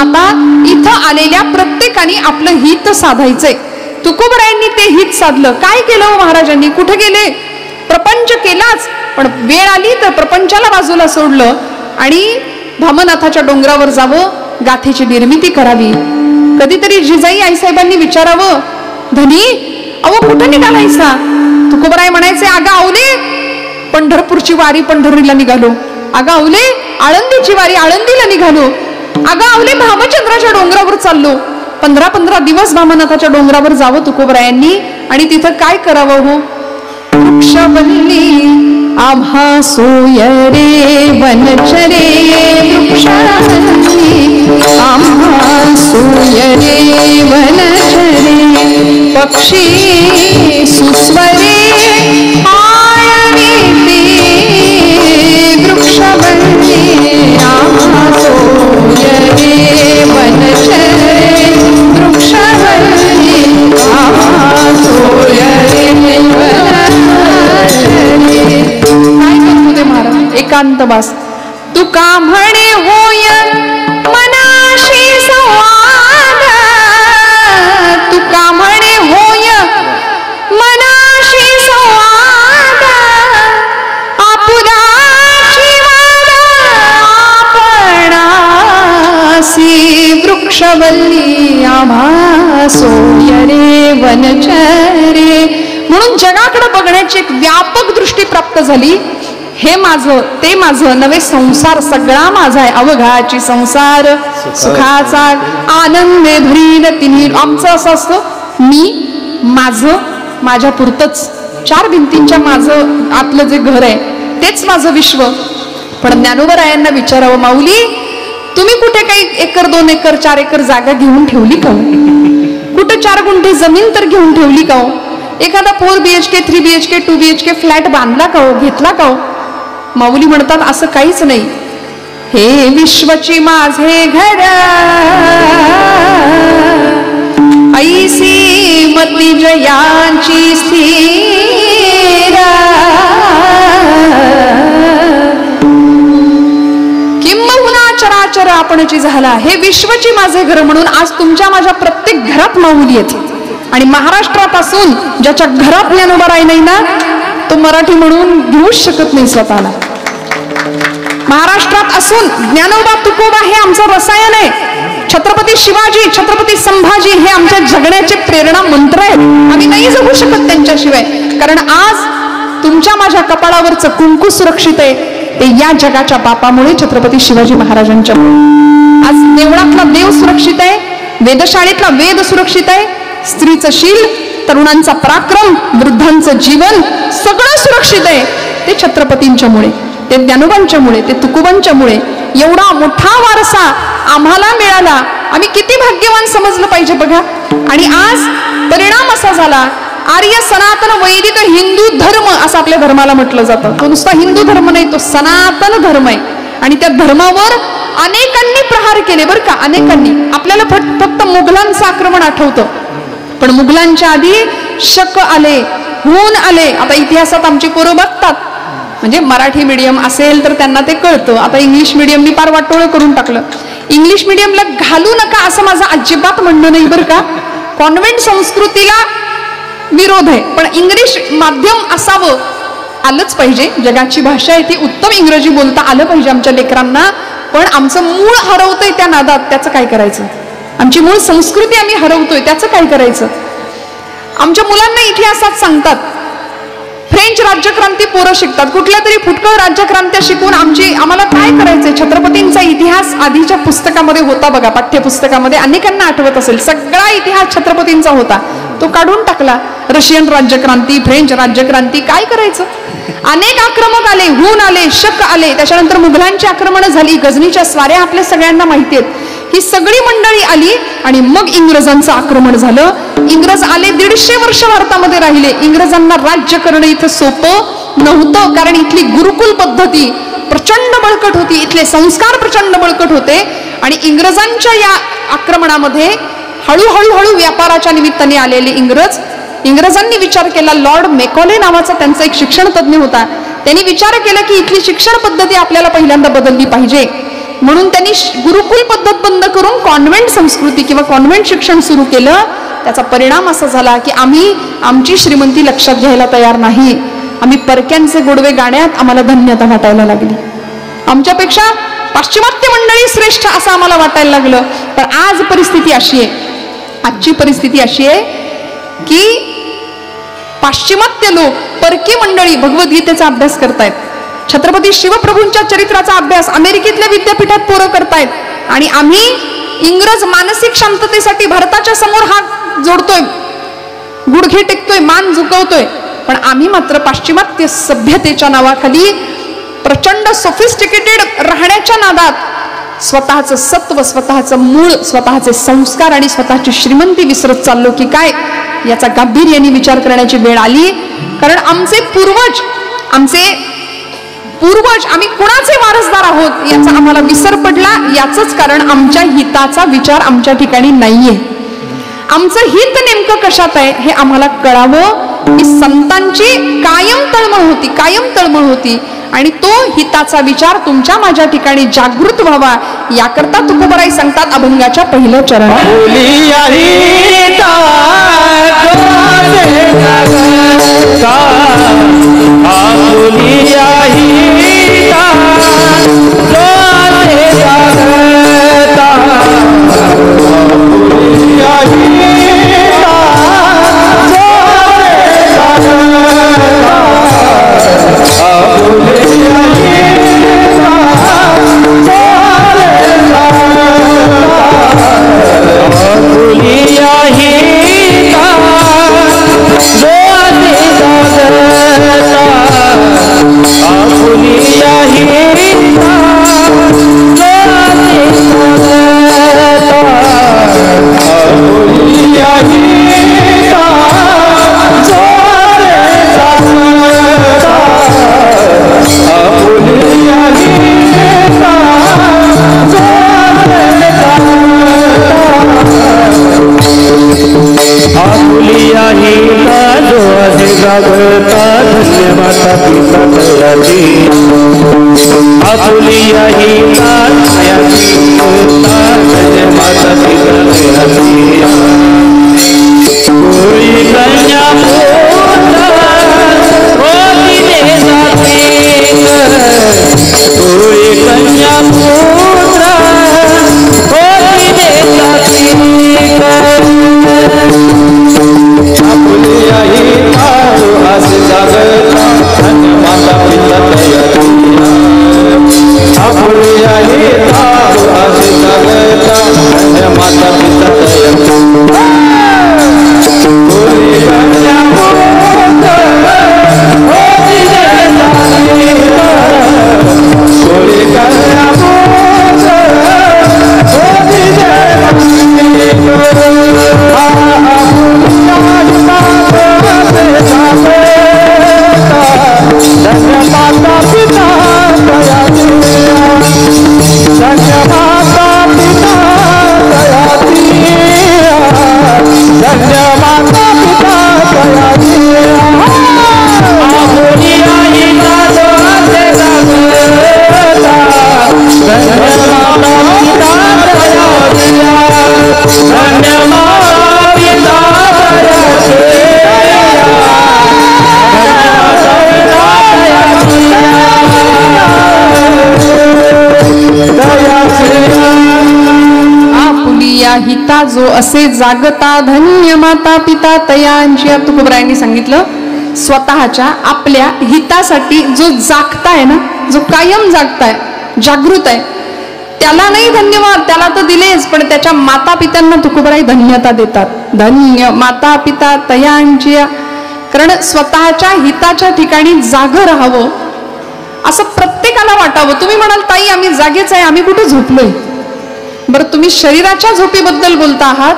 आता इथं आलेल्या प्रत्येकाने आपलं हित साधायचंय. तुकोबरायांनी ते हित साधलं. काय केलं महाराजांनी? कुठे गेले? प्रपंच केलाच, पण वेळ आली तर प्रपंचाला बाजूला सोडलं आणि धामनाथाच्या डोंगरावर जावं, गाथेची निर्मिती करावी. कधीतरी जिजाई आईसाहेबांनी विचारावं, धनी अहो कुठं निघालायसा? तुकोबराय म्हणायचे, अगं आवले पंढरपूरची वारी पंढरीला निघालो, अगं आवले आळंदीची वारी आळंदीला निघालो, अगं आवले भामचंद्राच्या डोंगरावर चाललो. 15 दिवस भामनाथाच्या डोंगरावर जावं तुकोबरायांनी आणि तिथं काय करावं हो? वृक्षवल्ली आम्हा सोय रे वनचरे, वृक्षवल्ली आम्हा सोय रे वनचरे, पक्षी सुस्वरे आळविते, वृक्षवल्ली आम्हा सोय रे वनचरे, वृक्षवल्ली आम्हा सोय रे वनचरे. काय करतो ते महाराज? एकांत बास. तुका म्हणे होय मनाशी संवाद, तुका म्हणे होय मनाशी संवाद, आपुदाची वाद आपणासी, वृक्षवल्ली आम्हा सोय रे वनचरे. म्हणून जगाकडे बघण्याची एक व्यापक दृष्टी प्राप्त झाली. हे माझं ते माझं नवे, संसार सगळा माझा आहे, अवघाची संसार सुखाचा आनंदे भरील तिन्ही. आमचं असं असतं, मी माझं माझ्या पुरतच, 4 भिंतींच्या माझं आतलं जे घर आहे तेच माझं विश्व. पण ज्ञानोबरायांना विचारावं, माऊली तुम्ही कुठे काही 1 एकर 2 एकर 4 एकर जागा घेऊन ठेवली का? कुठे 4 गुंठे जमीन तर घेऊन ठेवली का? एखादा 4 BHK 3 BHK 2 BHK फ्लॅट बांधला का हो? घेतला का हो? माऊली म्हणतात असं काहीच नाही. हे विश्वची माझे घर, ऐसी मती जयाची स्थिर किंबहुना चराचर आपणची झाला हे विश्वची माझे घर म्हणून आज तुमच्या माझ्या प्रत्येक घरात माऊली येते. आणि महाराष्ट्रापासून ज्याच्या घरात ज्ञानोबा राही नाही ना तो मराठी म्हणून घेऊच शकत नाही स्वतःला. महाराष्ट्रात असून ज्ञानोबा तुकोबा हे आमचं रसायन आहे. छत्रपती शिवाजी छत्रपती संभाजी हे आमच्या जगण्याचे प्रेरणा मंत्र आहेत. आम्ही नाही जगू शकत त्यांच्याशिवाय. कारण आज तुमच्या माझ्या कपाळावरचं कुंकू सुरक्षित आहे ते या जगाच्या बापामुळे छत्रपती शिवाजी महाराजांच्या. आज देवळातला देव सुरक्षित आहे, वेदशाळेतला वेद सुरक्षित आहे, स्त्रीचं शील, तरुणांचा पराक्रम, वृद्धांचं जीवन सगळं सुरक्षित आहे ते छत्रपतींच्यामुळे, ते ज्ञानोबांच्यामुळे, ते तुकोबांच्यामुळे. एवढा मोठा वारसा आम्हाला मिळाला. आम्ही किती भाग्यवान समजलं पाहिजे बघा. आणि आज परिणाम असा झाला आर्य सनातन वैदिक हिंदू धर्म असं आपल्या धर्माला म्हटलं जातं. तो नुसता हिंदू धर्म नाही, तो सनातन धर्म आहे. आणि त्या धर्मावर अनेकांनी प्रहार केले बरं का, अनेकांनी. आपल्याला फक्त मुघलांचं आक्रमण आठवतं, पण मुघलांच्या आधी शक आले, हून आले. आता इतिहासात आमची पोरं बघतात, म्हणजे मराठी मीडियम असेल तर त्यांना ते कळतं. आता इंग्लिश मीडियमनी पार वाटोळं करून टाकलं. इंग्लिश मीडियमला घालू नका असं माझं अजिबात म्हणणं नाही बरं का. कॉन्व्हेंट संस्कृतीला विरोध आहे, पण इंग्लिश माध्यम असावं, आलंच पाहिजे. जगाची भाषा आहे ती, उत्तम इंग्रजी बोलता आलं पाहिजे आमच्या लेकरांना. पण आमचं मूळ हरवतंय त्या नादात, त्याचं काय करायचं? आमची मूळ संस्कृती आम्ही हरवतोय, त्याचं काय करायचं? आमच्या मुलांना इतिहासात सांगतात फ्रेंच राज्यक्रांती पोरं शिकतात, कुठल्या तरी फुटकळ राज्यक्रांत्या शिकून आम्हाला काय करायचंय? छत्रपतींचा इतिहास आधीच्या पुस्तकामध्ये होता बघा, पाठ्यपुस्तकामध्ये अनेकांना आठवत असेल. सगळा इतिहास छत्रपतींचा होता, तो काढून टाकला. रशियन राज्यक्रांती, फ्रेंच राज्यक्रांती, काय करायचं? अनेक आक्रमक आले, हून आले, शक आले, त्याच्यानंतर मुघलांची आक्रमणं झाली, गझनीच्या स्वाऱ्या आपल्या सगळ्यांना माहिती आहेत. ही सगळी मंडळी आली आणि मग इंग्रजांचं आक्रमण झालं. इंग्रज आले, 150 वर्ष भारतामध्ये राहिले. इंग्रजांना राज्य करणं इथं सोपं नव्हतं, कारण इथली गुरुकुल पद्धती प्रचंड बळकट होती, इथले संस्कार प्रचंड बळकट होते. आणि इंग्रजांच्या या आक्रमणामध्ये हळूहळू व्यापाराच्या निमित्ताने आलेले इंग्रजांनी विचार केला. लॉर्ड मेकॉले नावाचा त्यांचा एक शिक्षण तज्ञ होता, त्यांनी विचार केला की इथली शिक्षण पद्धती आपल्याला पहिल्यांदा बदलली पाहिजे. म्हणून त्यांनी गुरुकुल पद्धत बंद करून कॉन्व्हेंट संस्कृती किंवा कॉन्व्हेंट शिक्षण सुरू केलं. त्याचा परिणाम असा झाला की आम्ही आमची श्रीमंती लक्षात घ्यायला तयार नाही. आम्ही परक्यांचे गोडवे गाण्यात आम्हाला धन्यता वाटायला लागली. आमच्यापेक्षा पाश्चिमात्य मंडळी श्रेष्ठ असं आम्हाला वाटायला लागलं. पण आज परिस्थिती अशी आहे, आजची परिस्थिती अशी आहे की पाश्चिमात्य लोक, परकी मंडळी भगवद्गीतेचा अभ्यास करतायत, छत्रपती शिवप्रभूंच्या चरित्राचा अभ्यास अमेरिकेतल्या विद्यापीठात पोरं करतायत. आणि आम्ही इंग्रज मानसिक शांततेसाठी भारताच्या समोर हात जोडतोय, गुडघे टेकतोय, मान झुकवतोय. पण आम्ही मात्र पाश्चिमात्य सभ्यतेच्या नावाखाली प्रचंड सोफिस्टिकेटेड राहण्याच्या नादात स्वतःचं सत्व, स्वतःचं मूळ, स्वतःचे संस्कार आणि स्वतःची श्रीमंती विसरत चाललो की काय, याचा गांभीर्याने विचार करण्याची वेळ आली. कारण आमचे पूर्वज आम्ही कुणाचे वारसदार आहोत याचा आम्हाला विसर पडला. याचंच कारण आमच्या हिताचा विचार आमच्या ठिकाणी नाहीये. आमचं हित नेमकं कशात आहे हे आम्हाला कळावं. की संतांची कायम तळमळ होती आणि तो हिताचा विचार तुमच्या माझ्या ठिकाणी जागृत व्हावा याकरता तुकोबाराई सांगतात अभंगाच्या पहिल्या चरणात, असे जागता धन्य माता पिता तयाची आपुलिया ही तायाची धन्य माता पिता तयाची कोई कन्या पुत्र होती दे जाते कोई कन्या पुत्र होती दे जाते आपुलिया ही तारो असे जागता धन्य माता पिता तयाची आपुलिया ही तारो असे जागता धन्य माता पिता तयाची कोई कन्या पुत्र होती दे जाते कोई कन्या पुत्र होती दे धन्य माता पिता दयाती धन्य माता पिता दयाती धन्य माता पिता दयाती आपुलिया ही तारो असे जागता धन्य माता पिता दयाती धन्य माता पिता दयाती आपुलिया हिता जो असे जागता धन्य माता पिता तयांची. तुकोबरायांनी सांगितलं स्वतःच्या आपल्या हितासाठी जो जागताय ना, जो कायम जागताय, जागृत आहे, त्याला नाही धन्यवाद, त्याला तर दिलेच, पण त्याच्या माता पित्यांना तुकोबराई धन्यता देतात. धन्य माता पिता तयांची. कारण स्वतःच्या हिताच्या ठिकाणी जागं राहावं असं प्रत्येकाला वाटावं. तुम्ही म्हणाल ताई आम्ही जागेच आहे, आम्ही कुठे झोपलोय? बरं, तुम्ही शरीराच्या झोपेबद्दल बोलता आहात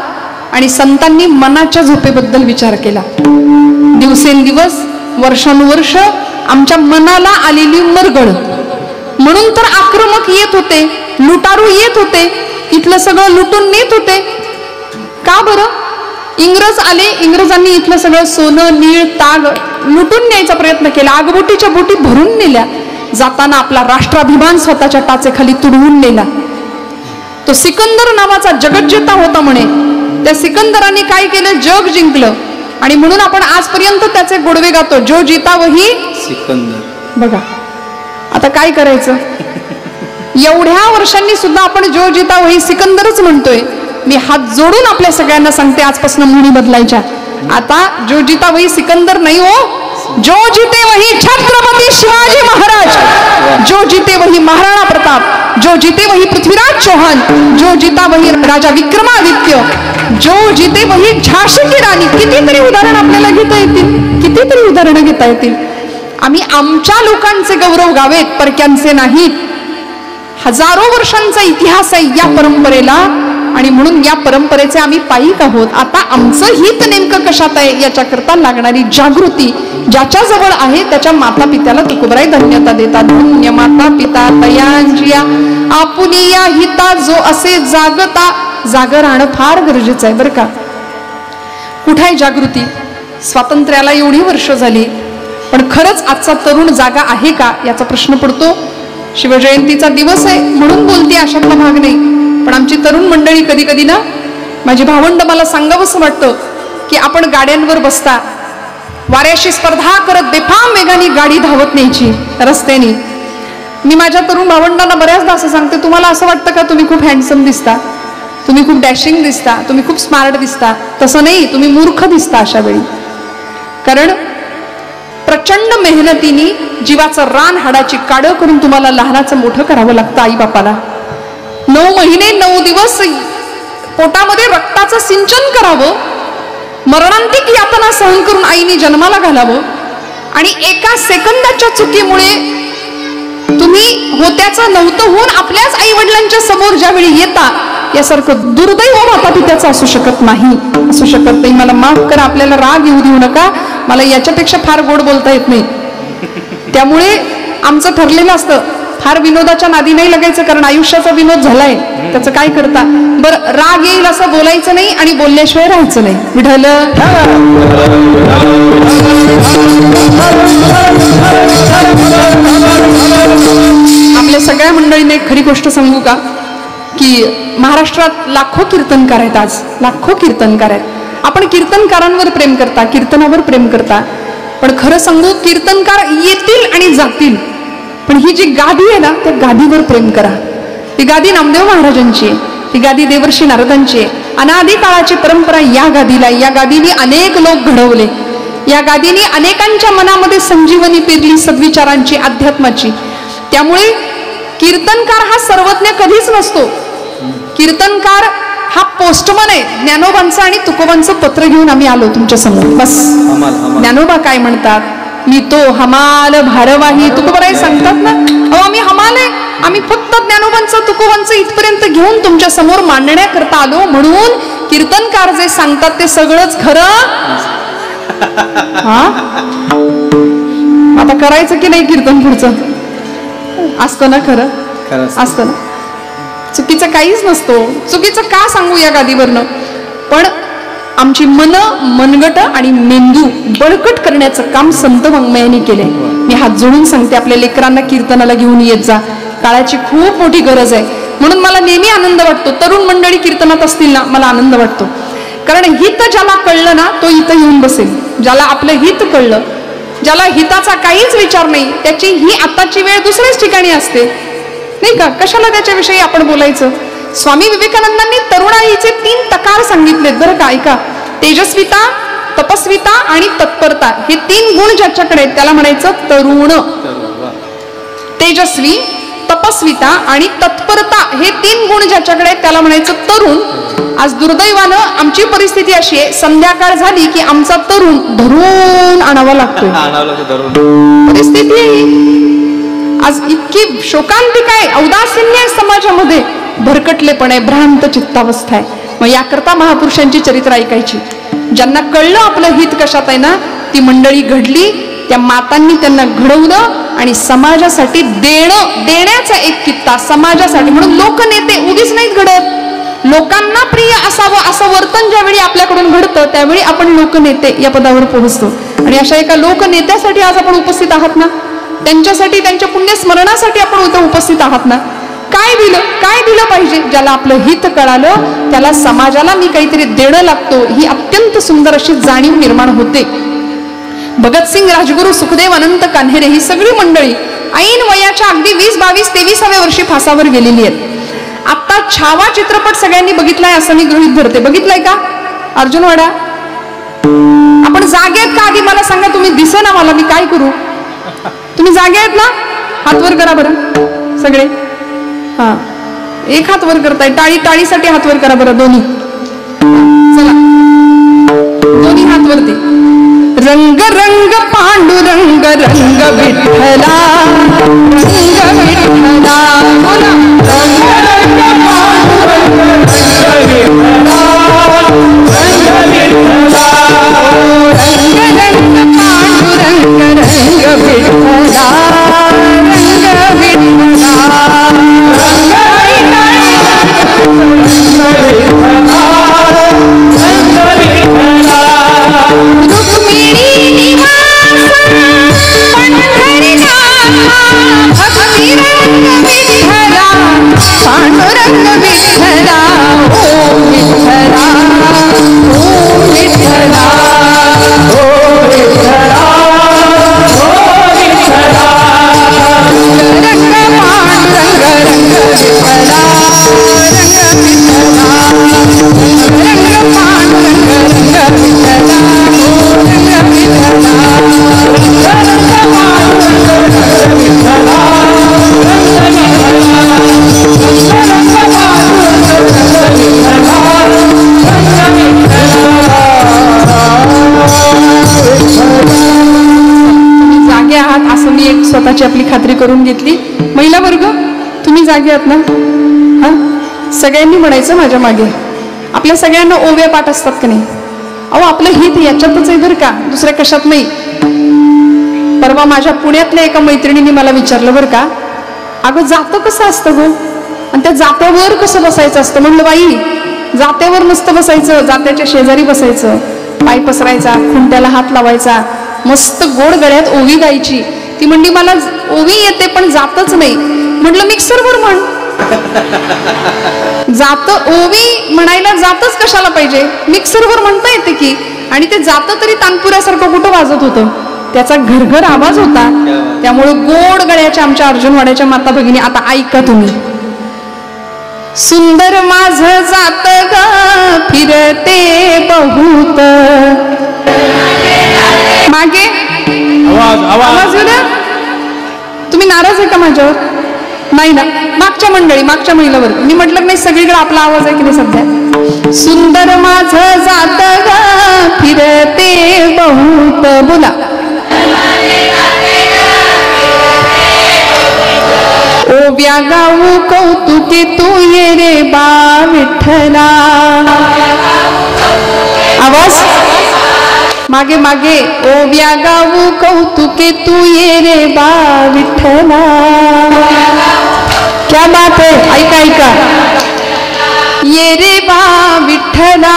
आणि संतांनी मनाच्या झोपेबद्दल विचार केला. दिवसेंदिवस वर्षानुवर्ष आमच्या मनाला आलेली मरगळ, म्हणून तर आक्रमक येत होते, लुटारू येत होते, इथलं सगळं लुटून नेत होते. का बरं? इंग्रज आले, इंग्रजांनी इथलं सगळं सोनं नीळ ताग लुटून न्यायचा प्रयत्न केला, आगबोटीच्या बोटी भरून नेल्या, जाताना आपला राष्ट्राभिमान स्वतःच्या टाचेखाली तुडवून नेला. तो सिकंदर नावाचा जगज्जेता होता म्हणे. त्या सिकंदराने काय केलं? जग जिंकलं. आणि म्हणून आपण आजपर्यंत त्याचे गोडवे गातो, जो जीता वही सिकंदर. बघा आता काय करायचं? एवढ्या वर्षांनी सुद्धा आपण जो जीता वही सिकंदरच म्हणतोय. मी हात जोडून आपल्या सगळ्यांना सांगते, आजपासून म्हणी बदलायच्या. आता जो जीता वही सिकंदर नाही हो, जो जीते वही छत्रपती शिवाजी महाराज, जो जीते वही महाराणा प्रताप, जो जीते वही पृथ्वीराज चौहान, जो जीता वही राजा विक्रमादित्य, जो जीते वही झाशी की राणी. कितीतरी उदाहरण आपल्याला घेता येतील, कितीतरी उदाहरणं घेता येतील. आम्ही आमच्या लोकांचे गौरव गावेत, परक्यांचे नाहीत. हजारो वर्षांचा इतिहास आहे या परंपरेला, आणि म्हणून या परंपरेचे आम्ही पायीक आहोत. आता आमचं हित नेमकं कशात आहे याच्याकरता लागणारी जागृती ज्याच्या जवळ आहे त्याच्या माता पित्याला तुकोबराई धन्यता देतात. धन्य माता पिता तयांजिया आपुलिया हिता जो असे जागता. जागं राहणं फार गरजेचं आहे बरं का. कुठे आहे जागृती? स्वातंत्र्याला एवढी वर्ष झाली, पण खरंच आजचा तरुण जागा आहे का याचा प्रश्न पडतो. शिवजयंतीचा दिवस आहे म्हणून बोलते, अशातला भाग नाही. पण आमची तरुण मंडळी कधी कधी ना, माझी भावंड मला सांगावंसं वाटतं की आपण गाड्यांवर बसता, वाऱ्याशी स्पर्धा करत बेफाम वेगाने गाडी धावत न्यायची रस्त्याने. मी माझ्या तरुण भावंडांना बऱ्याचदा असं सांगते, तुम्हाला असं वाटतं का तुम्ही खूप हँडसम दिसता, तुम्ही खूप डॅशिंग दिसता, तुम्ही खूप स्मार्ट दिसता? तसं नाही, तुम्ही मूर्ख दिसता अशा वेळी. कारण प्रचंड मेहनतीने जीवाचं रान हाडाची काढ करून तुम्हाला लहानाचं मोठं करावं लागतं आई बापाला. 9 महिने 9 दिवस पोटामध्ये रक्ताचं सिंचन करावं, मरणांतिक यातना सहन करून आईने जन्माला घालावं, आणि एका सेकंदाच्या चुकीमुळे तुम्ही होत्याचं नव्हतं होऊन आपल्याच आई वडिलांच्या समोर ज्यावेळी येता, यासारखं दुर्दैव माता पित्याचं असू शकत नाही, असू शकत नाही. मला माफ करा, आपल्याला राग येऊ देऊ नका, मला याच्यापेक्षा फार गोड बोलता येत नाही. त्यामुळे आमचं ठरलेलं असतं, फार विनोदाच्या नादी नाही लागायचं, कारण आयुष्याचा विनोद झालाय, त्याचं काय करता. बरं, राग येईल असं बोलायचं नाही आणि बोलल्याशिवाय राहायचं नाही. विठ्ठल आपल्या सगळ्या मंडळीने खरी गोष्ट सांगू का, की महाराष्ट्रात लाखो कीर्तनकार आहेत, आज लाखो कीर्तनकार आहेत. आपण कीर्तनकारांवर प्रेम करता, कीर्तनावर प्रेम करता, पण खरं सांगू कीर्तनकार येतील आणि जातील, पण ही जी गादी आहे ना त्या गादीवर प्रेम करा. ती गादी नामदेव महाराजांची आहे, ती गादी देवर्षी नारदांची आहे. अनादी काळाची परंपरा या गादीला, या गादीने अनेक लोक घडवले, या गादीने अनेकांच्या मनामध्ये संजीवनी पेरली सद्विचारांची, अध्यात्माची. त्यामुळे कीर्तनकार हा सर्वज्ञ कधीच नसतो. कीर्तनकार हा पोस्टमन आहे. ज्ञानोबांचं आणि तुकोबांचं पत्र घेऊन आम्ही आलो तुमच्या समोर, बस. ज्ञानोबा काय म्हणतात, मी तो हमाल भारवाही, तुकोबाराय सांगतात ना, अहो आम्ही हमाल आहे, आम्ही फक्त ज्ञानोबांचं तुकोबांचं इथपर्यंत घेऊन तुमच्या समोर मांडण्याकरता आलो. म्हणून कीर्तनकार जे सांगतात ते सगळंच खरं. हा, आता करायचं की नाही कीर्तन पुढचं? असतं ना, खरं असतं ना, चुकीचं काहीच नसतो. चुकीचं का सांगू या गादीवरनं? पण आमची मनगट आणि मेंदू बळकट करण्याचं काम संत वाङ्मयाने केलंय. मी हात जोडून सांगते, आपल्या लेकरांना कीर्तनाला घेऊन येत जा. काळाची खूप मोठी गरज आहे. म्हणून मला नेहमी आनंद वाटतो, तरुण मंडळी कीर्तनात असतील ना, मला आनंद वाटतो. कारण हित ज्याला कळलं ना तो इथं येऊन बसेल. ज्याला आपलं हित कळलं, ज्याला हिताचा काहीच विचार नाही, त्याची ही आताची वेळ दुसऱ्याच ठिकाणी असते, नाही का? कशाला त्याच्याविषयी आपण बोलायचं? स्वामी विवेकानंदांनी तरुणाईचे 3 तकार सांगितलेत बरं का, ऐका. तेजस्विता, तपस्विता आणि तत्परता, हे 3 गुण ज्याच्याकडे आहेत त्याला म्हणायचं तरुण. तेजस्वी, तपस्विता आणि तत्परता हे 3 गुण ज्याच्याकडे आहेत त्याला म्हणायचं तरुण. आज दुर्दैवानं आमची परिस्थिती अशी आहे, संध्याकाळ झाली की आमचा तरुण धरून आणावा लागतोय. परिस्थिती आज इतकी शोकांतिक आहे, औदासीन्य आहे समाजामध्ये, भरकटलेपण आहे, भ्रांत चित्तावस्था आहे. मग याकरता महापुरुषांची चरित्र ऐकायची. ज्यांना कळलं आपलं हित कशात आहे ना, ती मंडळी घडली, त्या मातांनी त्यांना घडवलं आणि समाजासाठी देण्याचा एक कित्ता समाजासाठी. म्हणून लोकनेते उगीच नाहीत घडत, लोकांना प्रिय असावं असं वर्तन ज्यावेळी आपल्याकडून घडतं त्यावेळी आपण लोकनेते या पदावर पोहोचतो. आणि अशा एका लोकनेत्यासाठी आज आपण उपस्थित आहात ना, त्यांच्यासाठी, त्यांच्या पुण्यस्मरणासाठी आपण इथं उपस्थित आहात ना. काय दिलं पाहिजे? ज्याला आपलं हित कळालं त्याला समाजाला मी काहीतरी देणं लागतो, ही अत्यंत सुंदर अशी जाणीव निर्माण होते. भगतसिंग, राजगुरू, सुखदेव, अनंत कान्हेरे ही सगळी मंडळी ऐन वयाच्या अगदी 20, 22, 23व्या वर्षी फासावर गेलेली आहेत. आता छावा चित्रपट सगळ्यांनी बघितलाय असं मी गृहीत धरते. बघितलाय का अर्जुनवाडा? आपण जागे आहेत का? आधी मला सांगा, तुम्ही दिसेना मला, मी काय करू? तुम्ही जागे आहेत ना? हात वर करा बरं सगळे. हा, एक हात वर करताय, टाळीसाठी हात वर करा बरं दोन्ही. चला, दोन्ही हात वरती. रंग रंग पांडुरंग रंग विठ्ठला, रंग विठ्ठला, बोला. रंग रंग पांडुरंग रंग विठ्ठला, रंग विठ्ठला, रंग रंग पांडुरंग रंग विठ्ठला, रंग विठ्ठला, पांडुरंग विठ्ठला, ओ विठ्ठला, ओ विठ्ठला, ओ विठ्ठला, ओ विठ्ठला, रंग पांडुरंग रंग विठ्ठला, रंग विठ्ठला, रंग पांडुरंग रंग विठ्ठला, ओ रंग विठ्ठला, रंग पांडुरंग रंग विठ्ठला, जागे आहात असं मी एक स्वतःची आपली खात्री करून घेतली. महिला वर्ग तुम्ही जागे आहात ना? हा, सगळ्यांनी म्हणायचं माझ्या मागे. आपल्या सगळ्यांना ओव्या पाठ असतात का नाही? अहो आपलं हित याच्यातच आहे बरं का, दुसऱ्या कशात नाही. परवा माझ्या पुण्यातल्या एका मैत्रिणीने मला विचारलं बरं का, अगं जातं कसं असतं गो, आणि त्या जात्यावर कसं बसायचं असतं. म्हणलं बाई जात्यावर नसतं बसायचं, जात्याच्या शेजारी बसायचं, पाय पसरायचा, खुंट्याला हात लावायचा, मस्त गोड गळ्यात ओवी गायची. ती म्हणली मला ओवी येते पण जातच नाही. म्हटलं मिक्सरवर म्हण. जात ओवी म्हणायला जातच कशाला पाहिजे, मिक्सरवर म्हणता येते की. आणि ते जात तरी तानपुऱ्यासारखं कुठं वाजत होतं, त्याचा घरघर आवाज होता. त्यामुळे गोड गळ्याच्या आमच्या अर्जुनवाड्याच्या माता भगिनी, आता ऐका तुम्ही. सुंदर माझ जात ग फिरते बहुत. मागे आवाज येऊ द्या. तुम्ही नाराज आहे का माझ्यावर? नाही ना. मागच्या मंडळी, मागच्या महिलावर मी म्हटलं नाही, सगळीकडे आपला आवाज आहे की नाही सध्या. सुंदर माझ जात ग फिरते बहुत. बोला. ओव्या गाऊ कौतुके तू ये रे बा विठ्ठला. आवाज मागे मागे. ओव्या गाऊ कौतुके तू ये रे बा विठ्ठला. क्या बात है. ऐका ऐका. ये रे बा विठ्ठला.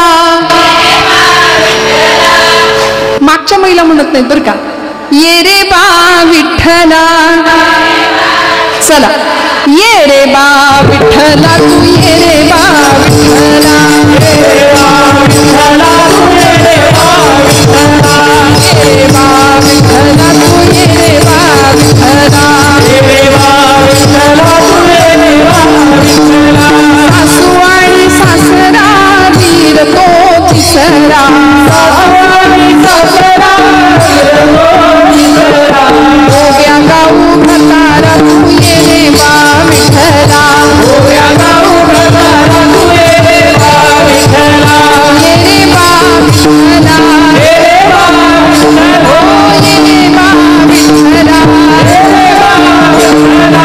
मागच्या महिला म्हणत नाहीत बरं का. ये रे बा विठ्ठला. चला. ये रे बा विठ्ठला तू ये रे बा विठ्ठला. ये रे बा विठ्ठला तू ये रे बा विठ्ठला. ये रे बा विठ्ठला तू ये रे बा विठ्ठला. ये रे बा विठ्ठला तू ये रे बा विठ्ठला. सासू आणि सासरा वीर तो तिसरा. सासू आणि सासरा वीर तो तिसरा. ओव्या गाऊ म्हातारा तू ये रे बा विठ्ठला. ओव्या गाऊ म्हातारा तू ये रे बा विठ्ठला. ये रे बा विठ्ठला. ये रे बा विठ्ठला. ओ ये रे बा विठ्ठला. ये रे बा विठ्ठला.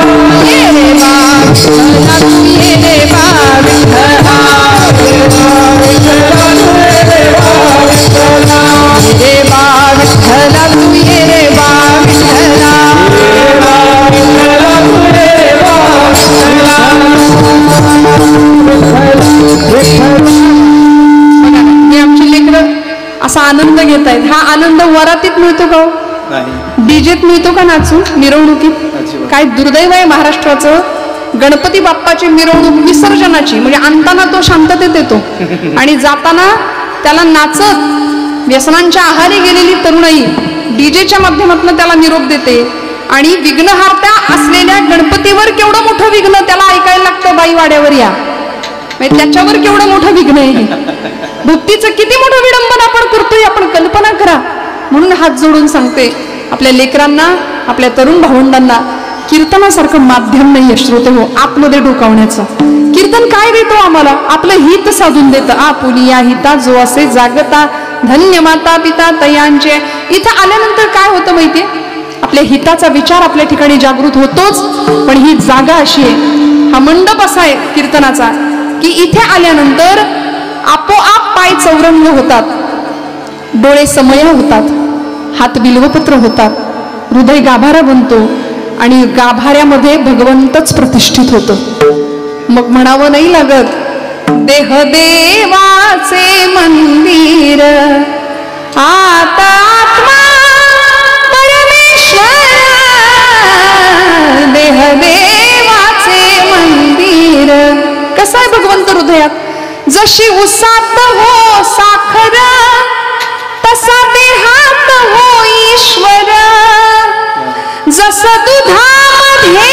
ये रे बा विठ्ठला तू ये रे बा विठ्ठला. ये रे बा विठ्ठला तू ये रे बा विठ्ठला. ये रे बा विठ्ठला तू ये रे बा विठ्ठला. ये रे बा विठ्ठला तू ये रे बा विठ्ठला. हे आमची लेकरं असा आनंद घेत आहेत. हा आनंद वरातीत मिळतो का, डीजेत मिळतो का, नाचून मिरवणुकीत? काय दुर्दैव आहे महाराष्ट्राचं. गणपती बाप्पाची मिरवणूक विसर्जनाची म्हणजे आणताना तो शांततेत येतो आणि जाताना त्याला नाचत व्यसनांच्या आहारी गेलेली तरुणाई डीजेच्या माध्यमातून त्याला निरोप देते. आणि विघ्नहार्त्या असलेल्या गणपतीवर केवढं मोठं विघ्न त्याला ऐकायला लागतं. बाई वाड्यावर या, त्याच्यावर केवढं मोठं विघ्न आहे. भक्तीचं किती मोठं विडंबन आपण करतोय, आपण कल्पना करा. म्हणून हात जोडून सांगते आपल्या लेकरांना, आपल्या तरुण भावंडांना, कीर्तनासारखं माध्यम नाही श्रोते हो आतमध्ये डोकावण्याचं. कीर्तन काय देतो आम्हाला? आपलं हित साधून देतं. आपुलिया हिता जो असे जागता धन्य माता पिता तयांचे. इथं आल्यानंतर काय होतं माहितीये, आपल्या हिताचा विचार आपल्या ठिकाणी जागृत होतोच. पण ही जागा अशी आहे, हा मंडप असा आहे कीर्तनाचा, की इथे आल्यानंतर आपोआप पाय चौरंग होतात, डोळे समया होतात, हात बिल्वपत्र होतात, हृदय गाभारा बनतो आणि गाभाऱ्यामध्ये भगवंतच प्रतिष्ठित होतो. मग म्हणावं नाही लागत, देह देवाचे मंदिर आता आत्मा परमेश्वर. देह देवाचे मंदिर. कसं आहे भगवंत हृदयात? जशी उसात हो साखर तसा देहात हो ईश्वर. जसं दुधामध्ये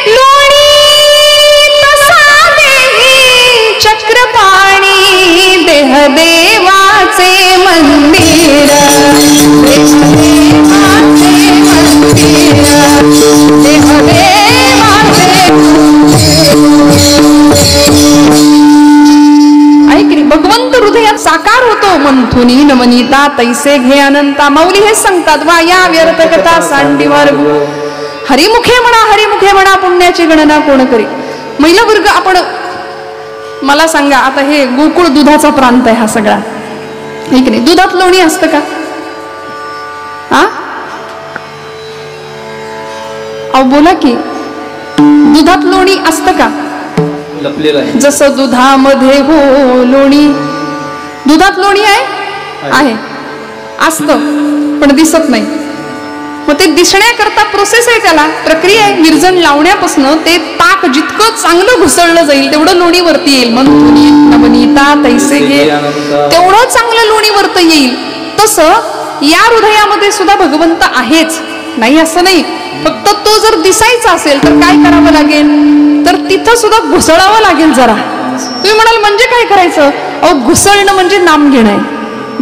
लोणी तसा देही चक्रपाणी. देह देवाचे मंदिर. देह देवाचे मंदिर. देह देवाचे ऐकली. भगवंत हृदयात साकार होतो. मंथुनी नमनीता तैसे घे अनंता. माऊली हे सांगतात, वा या व्यर्थ कथा सांडीवर हरिमुखे म्हणा, हरिमुखे म्हणा, पुण्याची गणना कोण करी. महिला वर्ग, आपण मला सांगा, आता हे गोकुळ दुधाचा प्रांत आहे हा सगळा, ठीक नाही? दुधात लोणी असतं का? हा, अहो बोला की. दुधात लोणी असतं का? लपलेलं आहे. जसं दुधामध्ये हो लोणी. दुधात लोणी आहे असतं पण दिसत नाही. मग ते दिसण्याकरता प्रोसेस आहे, त्याला प्रक्रिया आहे. विरजण लावण्यापासून ते ताक जितकं चांगलं घुसळलं जाईल तेवढं लोणी वरती येईल. मंथुनी नवनीता तैसे घे, तेवढं चांगलं लोणी वरती येईल. तसं या हृदयामध्ये सुद्धा भगवंत आहेच, नाही असं नाही. फक्त तो जर दिसायचा असेल तर काय करावं लागेल, तर तिथं सुद्धा घुसळावं लागेल जरा. तुम्ही म्हणाल म्हणजे काय करायचं? अहो घुसळणं म्हणजे नाम घेणं आहे,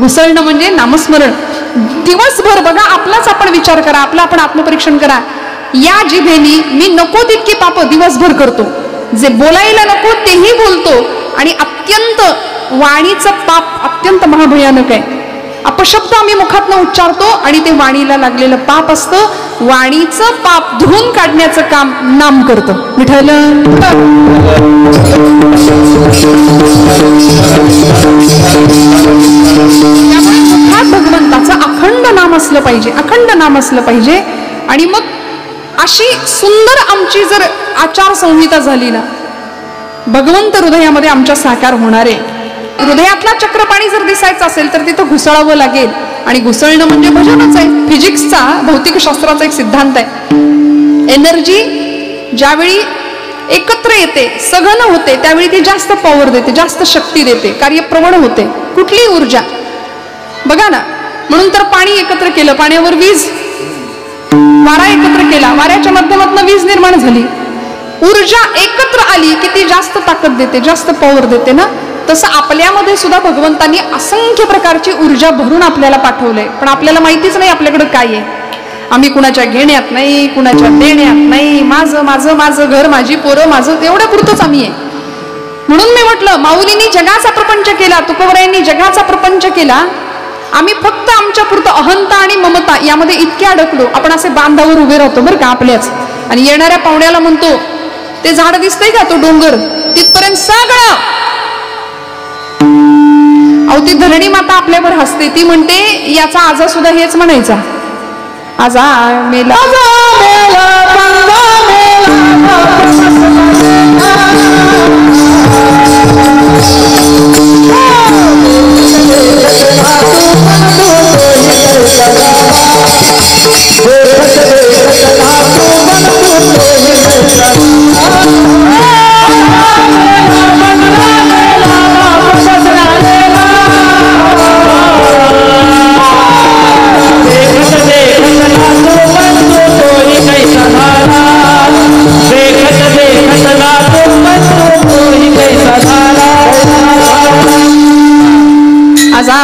घुसळणं म्हणजे नामस्मरण. दिवसभर बघा आपलाच आपण विचार करा, आपलं आपण आत्मपरीक्षण करा. या जिभेनी मी नको तितकी पाप दिवसभर करतो, जे बोलायला नको तेही बोलतो, आणि अत्यंत वाणीचं पाप अत्यंत महाभयानक आहे. अपशब्द आम्ही मुखातनं उच्चारतो आणि ते वाणीला लागलेलं पाप असतं. वाणीचं पाप धुवून काढण्याचं काम नाम करतं. विठ्ठल मुखात भगवंताचं अखंड नाम असलं पाहिजे, अखंड नाम असलं पाहिजे. आणि मग अशी सुंदर आमची जर आचारसंहिता झाली ना, भगवंत हृदयामध्ये आमच्या साकार होणार आहे. हृदयातला चक्रपाणी जर दिसायचं असेल तर तिथं घुसळावं लागेल. आणि घुसळणं म्हणजे भजनच आहे. फिजिक्सचा, भौतिकशास्त्राचा एक सिद्धांत आहे. एनर्जी ज्यावेळी एकत्र येते, सघन होते, त्यावेळी ती जास्त पॉवर देते, जास्त शक्ती देते, कार्यप्रवण होते. कुठली ऊर्जा बघा ना. म्हणून तर पाणी एकत्र केलं, पाण्यावर वीज. वारा एकत्र केला, वाऱ्याच्या माध्यमातून वीज निर्माण झाली. ऊर्जा एकत्र आली की ती जास्त ताकद देते, जास्त पॉवर देते ना. तसं आपल्यामध्ये सुद्धा भगवंतांनी असंख्य प्रकारची ऊर्जा भरून आपल्याला पाठवलंय, पण आपल्याला माहितीच नाही आपल्याकडे काय आहे. आम्ही कुणाच्या घेण्यात नाही, कुणाच्या देण्यात नाही. माझं माझं माझं घर, माझी पोरं, माझं एवढ्या पुरतच आम्ही आहे. म्हणून मी म्हटलं, माऊलींनी जगाचा प्रपंच केला, तुकोबरायांनी जगाचा प्रपंच केला. आम्ही फक्त आमच्या पुरतं अहंता आणि ममता यामध्ये इतके अडकलो. आपण असे बांधावर उभे राहतो बरं का आपल्याच, आणि येणाऱ्या पाहुण्याला म्हणतो ते झाड दिसतंय का, तो डोंगर, तिथपर्यंत सगळं. अहो ती धरणी माता आपल्यावर हसते, ती म्हणते याचा आजा सुद्धा हेच म्हणायचा, आजा मेला,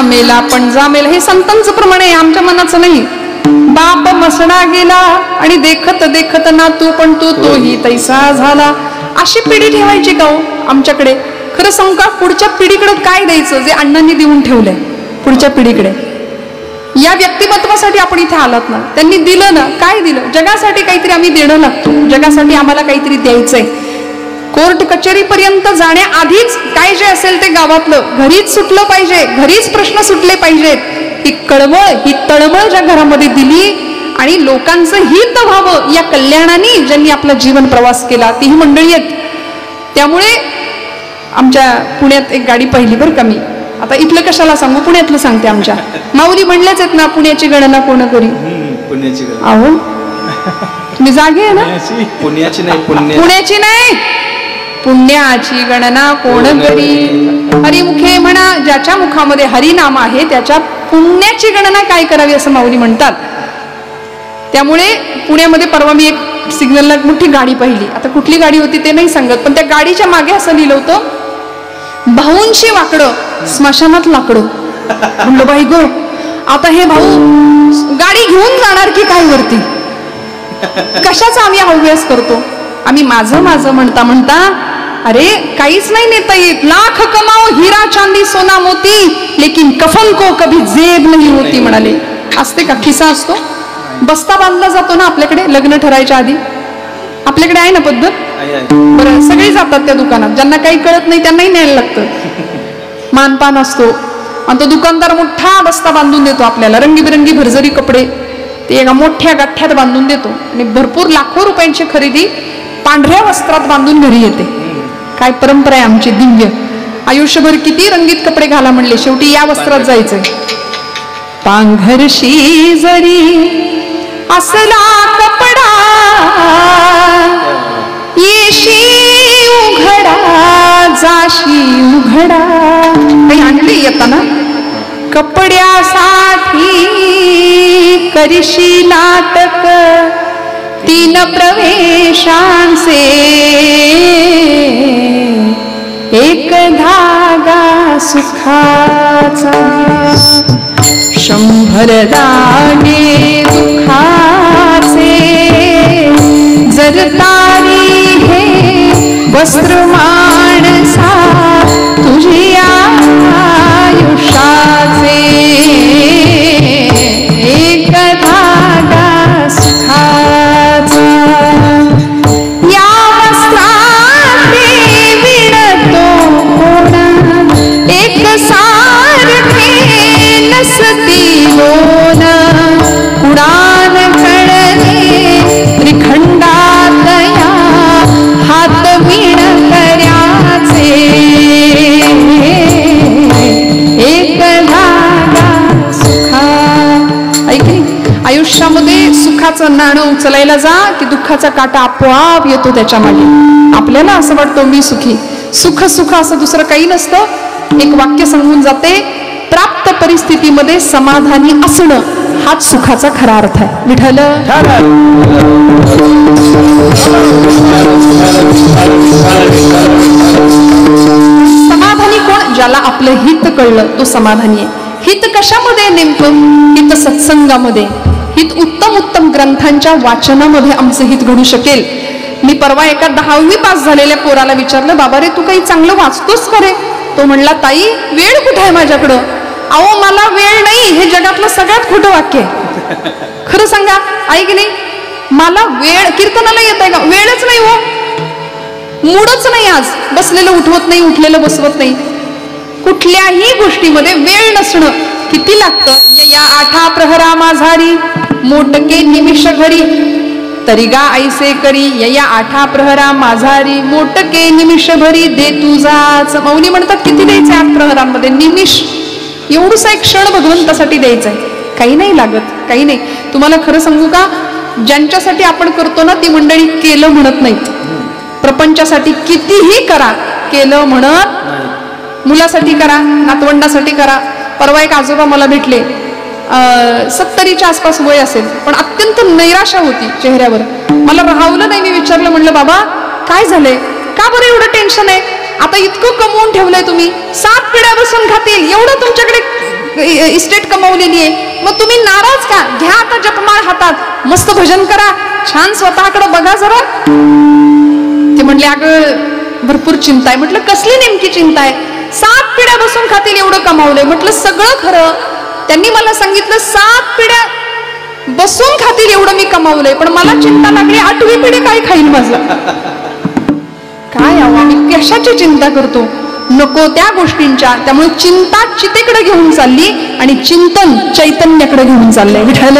मेला पण जामेल. हे संतांचं प्रमाण आहे, आमच्या मनाचं नाही. बाप मसणा गेला आणि देखत देखत ना तू पण तोही तैसा झाला. अशी पिढी ठेवायची का हो आमच्याकडे? खरं सांगू का, पुढच्या पिढीकडे काय द्यायचं जे अण्णांनी देऊन ठेवलंय पुढच्या पिढीकडे? या व्यक्तिमत्वासाठी आपण इथे आलात ना, त्यांनी दिलं ना. काय दिलं? जगासाठी काहीतरी आम्ही देणं लागतो, जगासाठी आम्हाला काहीतरी द्यायचंय. कोर्ट कचेरीपर्यंत जाण्याआधीच काय जे असेल ते गावातलं घरीच सुटलं पाहिजे, घरीच प्रश्न सुटले पाहिजेत. ही कळवळ, ही तळमळ ज्या घरामध्ये दिली आणि लोकांचं हित व्हावं या कल्याणाने ज्यांनी आपला जीवन प्रवास केला ती ही मंडळी आहेत. त्यामुळे आमच्या पुण्यात एक गाडी पाहिली बरं का मी. आता इथलं कशाला सांगू, पुण्यातलं सांगते. आमच्या माऊली म्हणलेच आहेत ना, पुण्याची गणना कोण करी. पुण्याची गणना अहो तुम्ही जागे आहे ना. पुण्याची नाही, पुण्याची नाही, पुण्याची गणना कोण करी. हरिमुखे म्हणा, ज्याच्या मुखामध्ये हरिनाम आहे त्याच्या पुण्याची गणना काय करावी असं माऊली म्हणतात. त्यामुळे पुण्यामध्ये परवा मी एक सिग्नलला मोठी गाडी पाहिली. आता कुठली गाडी होती ते नाही सांगत, पण त्या गाडीच्या मागे असं लिहिलं होतं, भाऊंशी वाकडं स्मशानात लाकडं. म्हणलं बाई गो, आता हे भाऊ गाडी घेऊन जाणार की काय वरती? कशाचा आम्ही हव्यास करतो? आम्ही माझं माझं म्हणता म्हणता अरे काहीच नाही नेता येत. लाख कमाओ हिरा चांदी सोना मोती, लेकिन कफन को कभी जेब नहीं होती म्हणाले. असते का? खिसा असतो, बस्ता बांधला जातो ना आपल्याकडे लग्न ठरायच्या आधी. आपल्याकडे आहे ना पद्धत? बरं, सगळे जातात त्या दुकानात, ज्यांना काही कळत नाही त्यांनाही न्यायला लागतं. मानपान असतो आणि तो दुकानदार मोठा बस्ता बांधून देतो आपल्याला, रंगीबिरंगी भरजरी कपडे ते एका मोठ्या गाठ्यात बांधून देतो आणि भरपूर लाखो रुपयांची खरेदी पांढऱ्या वस्त्रात बांधून घरी येते. काय परंपरा आहे आमची दिव्य. आयुष्यभर किती रंगीत कपडे घाला म्हणले, शेवटी या वस्त्रात जायचंय. पांघरशी जरी असला कपडा येशी उघडा जाशी उघडा. काही आणले येताना कपड्यासाठी करीशी नाटक 3 प्रवेशांचे एक धागा सुखाचा 100 धागे दुःखाचे जर तारी हे वस्त्र माणसा तुझ्या आयुष्याचे एक धागा सुखाचा. या वस्त्राचे विणतो कोणा एक सारखे नसती लोण उडान कळले त्रिखंडात या हात विण कर्याचे एक धागा सुखा. ऐकली आयुष्यामध्ये सुखाचं नाणं उचलायला जा की दुःखाचा काटा आपोआप येतो त्याच्या मागे. आपल्याला असं वाटतं मी सुखी, सुख सुख असं दुसरं काही नसतं. एक वाक्य सांगून जाते, प्राप्त परिस्थितीमध्ये समाधानी असणं हाच सुखाचा खरा अर्थ आहे. विठ्ठल समाधानी कोण? ज्याला आपलं हित कळलं तो समाधानी आहे. हित कशामध्ये? नेमकं हित सत्संगामध्ये, हित उत्तम उत्तम ग्रंथांच्या वाचनामध्ये आमचं हित घडू शकेल. मी परवा एका 10वी पास झालेल्या पोराला विचारलं, बाबा रे तू काही चांगलं वाचतोस का रे? तो म्हणला, ताई वेळ कुठे आहे माझ्याकडं? अहो मला वेळ नाही, हे जगातलं सगळ्यात खोटं वाक्य आहे. खरं सांगा, आहे की नाही? मला वेळ, कीर्तनाला येत आहे का? वेळच नाही हो, मूडच नाही. आज बसलेलं उठवत नाही, उठलेलं बसवत नाही. कुठल्याही गोष्टीमध्ये वेळ नसणं किती लागतं. या 8 प्रहरा माझारी मोटके निमिष घरी तरी गा ऐसे करी. या 8 प्रहरा माझारी मोटके निमिष भरी दे तुझाच. मौनी म्हणतात किती द्यायचे 8 प्रहरांमध्ये? निमिष, एवढूसा एक क्षण भगवंतासाठी द्यायचा आहे. काही नाही लागत, काही नाही. तुम्हाला खरं सांगू का, ज्यांच्यासाठी आपण करतो ना ती मंडळी केलं म्हणत नाहीत. प्रपंचासाठी कितीही करा, केलं म्हणत. मुलासाठी करा, नातवंडासाठी करा. परवा एक आजोबा मला भेटले, 70च्या आसपास वय असेल, पण अत्यंत नैराशा होती चेहऱ्यावर. मला राहवलं नाही. मी विचारलं, म्हणलं बाबा काय झालंय, का बरं एवढं टेन्शन आहे? आता इतकं कमवून ठेवलंय तुम्ही, 7 पिढ्या बसून खातील एवढं तुमच्याकडे इस्टेट कमवलेली आहे, मग तुम्ही नाराज का? घ्या आता जपमाळ हातात, मस्त भजन करा, छान स्वतःकडे बघा जरा. ते म्हणले, अगं भरपूर चिंता आहे. म्हटलं कसली नेमकी चिंता आहे? 7 पिढ्या बसून खातील एवढं कमावलंय. म्हटलं सगळं खरं. त्यांनी मला सांगितलं 7 पिढ्या बसून खातील एवढं मी कमावलंय, पण मला चिंता लागली 8वी पिढी काय खाईल माझं. काय आम्ही कशाची चिंता करतो? नको त्या गोष्टींच्या. त्यामुळे चिंता चितेकडे घेऊन चालली आणि चिंतन चैतन्याकडे घेऊन चाललंय. विठ्ठल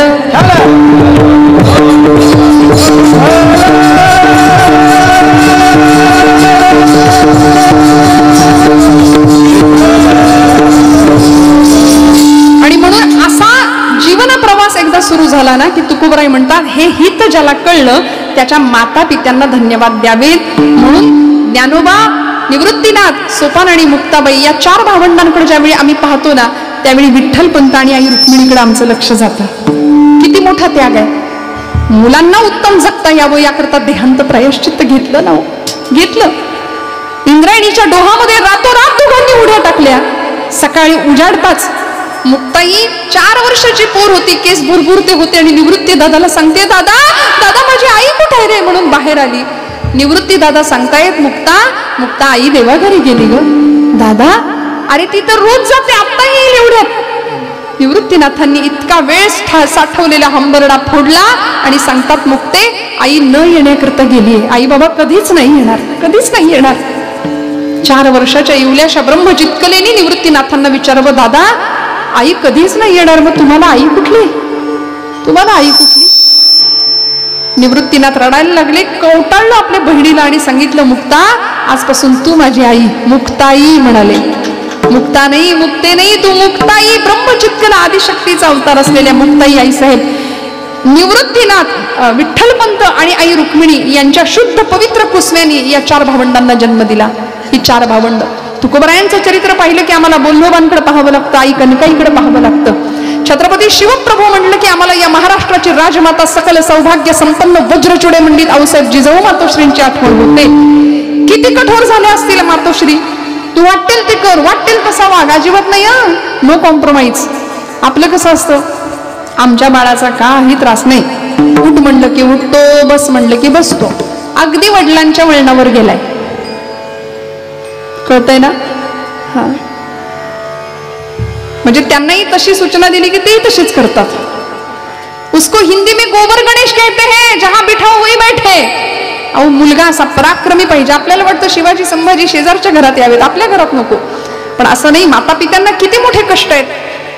आणि म्हणून असा जीवन प्रवास एकदा सुरू झाला ना की तुकोबराय म्हणतात, हे हित ज्याला कळलं त्याच्या माता पित्यांना धन्यवाद द्यावेत. म्हणून ज्ञानोबा, निवृत्तीनाथ, सोपान आणि मुक्ताबाई या 4 भावंडांकडे ज्यावेळी आम्ही पाहतो ना त्यावेळी विठ्ठलपंत आणि आई रुक्मिणीकडे आमचं लक्ष जातं. किती मोठा त्याग आहे. मुलांना उत्तम जगता यावं याकरता देहांत प्रायश्चित्त घेतलं ना, घेतलं. इंद्रायणीच्या डोहामध्ये रातोरात दोघांनी उड्या टाकल्या. सकाळी उजाडताच मुक्ताई 4 वर्षाची पोर होती, केस भुरभुरते होते आणि निवृत्ती दादाला सांगते, दादा दादा माझी आई कुठे आहे रे? म्हणून बाहेर आली. निवृत्ती दादा सांगतायत, मुक्ता आई देवाघरी गेली ग. दादा, अरे ती तर रोज जाते, आत्ता येईल एवढ्यात. निवृत्तीनाथांनी इतका वेळ साठवलेला हंबरडा फोडला आणि सांगतात, मुक्ते आई न येण्याकरता गेलीये. आई बाबा कधीच नाही येणार, कधीच नाही येणार. 4 वर्षाच्या इवल्याशा ब्रह्मचितकलेने निवृत्तीनाथांना विचारावं, दादा आई कधीच नाही येणार, मग तुम्हाला आई कुठली? तुम्हाला आई कुठली? निवृत्तीनाथ रडायला लागले, कवटाळलं आपल्या बहिणीला आणि सांगितलं, मुक्ता आजपासून तू माझी आई. मुक्ताई म्हणाले. मुक्ता नाही, मुक्ते नाही, तू मुक्ताई. ब्रह्मचित्कला आदिशक्तीचा अवतार असलेल्या मुक्ताई आईसाहेब निवृत्तीनाथ, विठ्ठलपंत आणि आई रुक्मिणी यांच्या शुद्ध पवित्र पुसव्याने या 4 भावंडांना जन्म दिला. ही 4 भावंड. तुकोबरायांचं चरित्र पाहिलं की आम्हाला बोल्लोबांकडे पाहावं लागतं, आई कनकाईकडे पाहावं लागतं. छत्रपती शिवप्रभू म्हटलं की आम्हाला या महाराष्ट्राची राजमाता सकल सौभाग्य संपन्न वज्रचुडे मंडित आऊसाहेब जिजाऊ मातोश्रींची आठवण होते. किती कठोर झाले असतील मातोश्री. तू वाटेल ते कर, वाटेल तसा वाग, अजिबात नाही. No compromise. आपलं कसं असतं, आमच्या बाळाचा काही त्रास नाही, उठ म्हणलं की उठतो, बस म्हणलं की बसतो. अगदी वडिलांच्या वळणावर गेलाय. कळतंय ना? हा, म्हणजे त्यांनाही तशी सूचना दिली की तेही तशीच करतात. उसको हिंदी में गोबर गणेश कहते हैं, जहां बिठाओ वही बैठे. अहो, मुलगा असा पराक्रमी पाहिजे. आपल्याला वाटतं शिवाजी संभाजी शेजारच्या घरात यावेत, आपल्या घरात नको. पण असं नाही. माता पित्यांना किती मोठे कष्ट आहेत.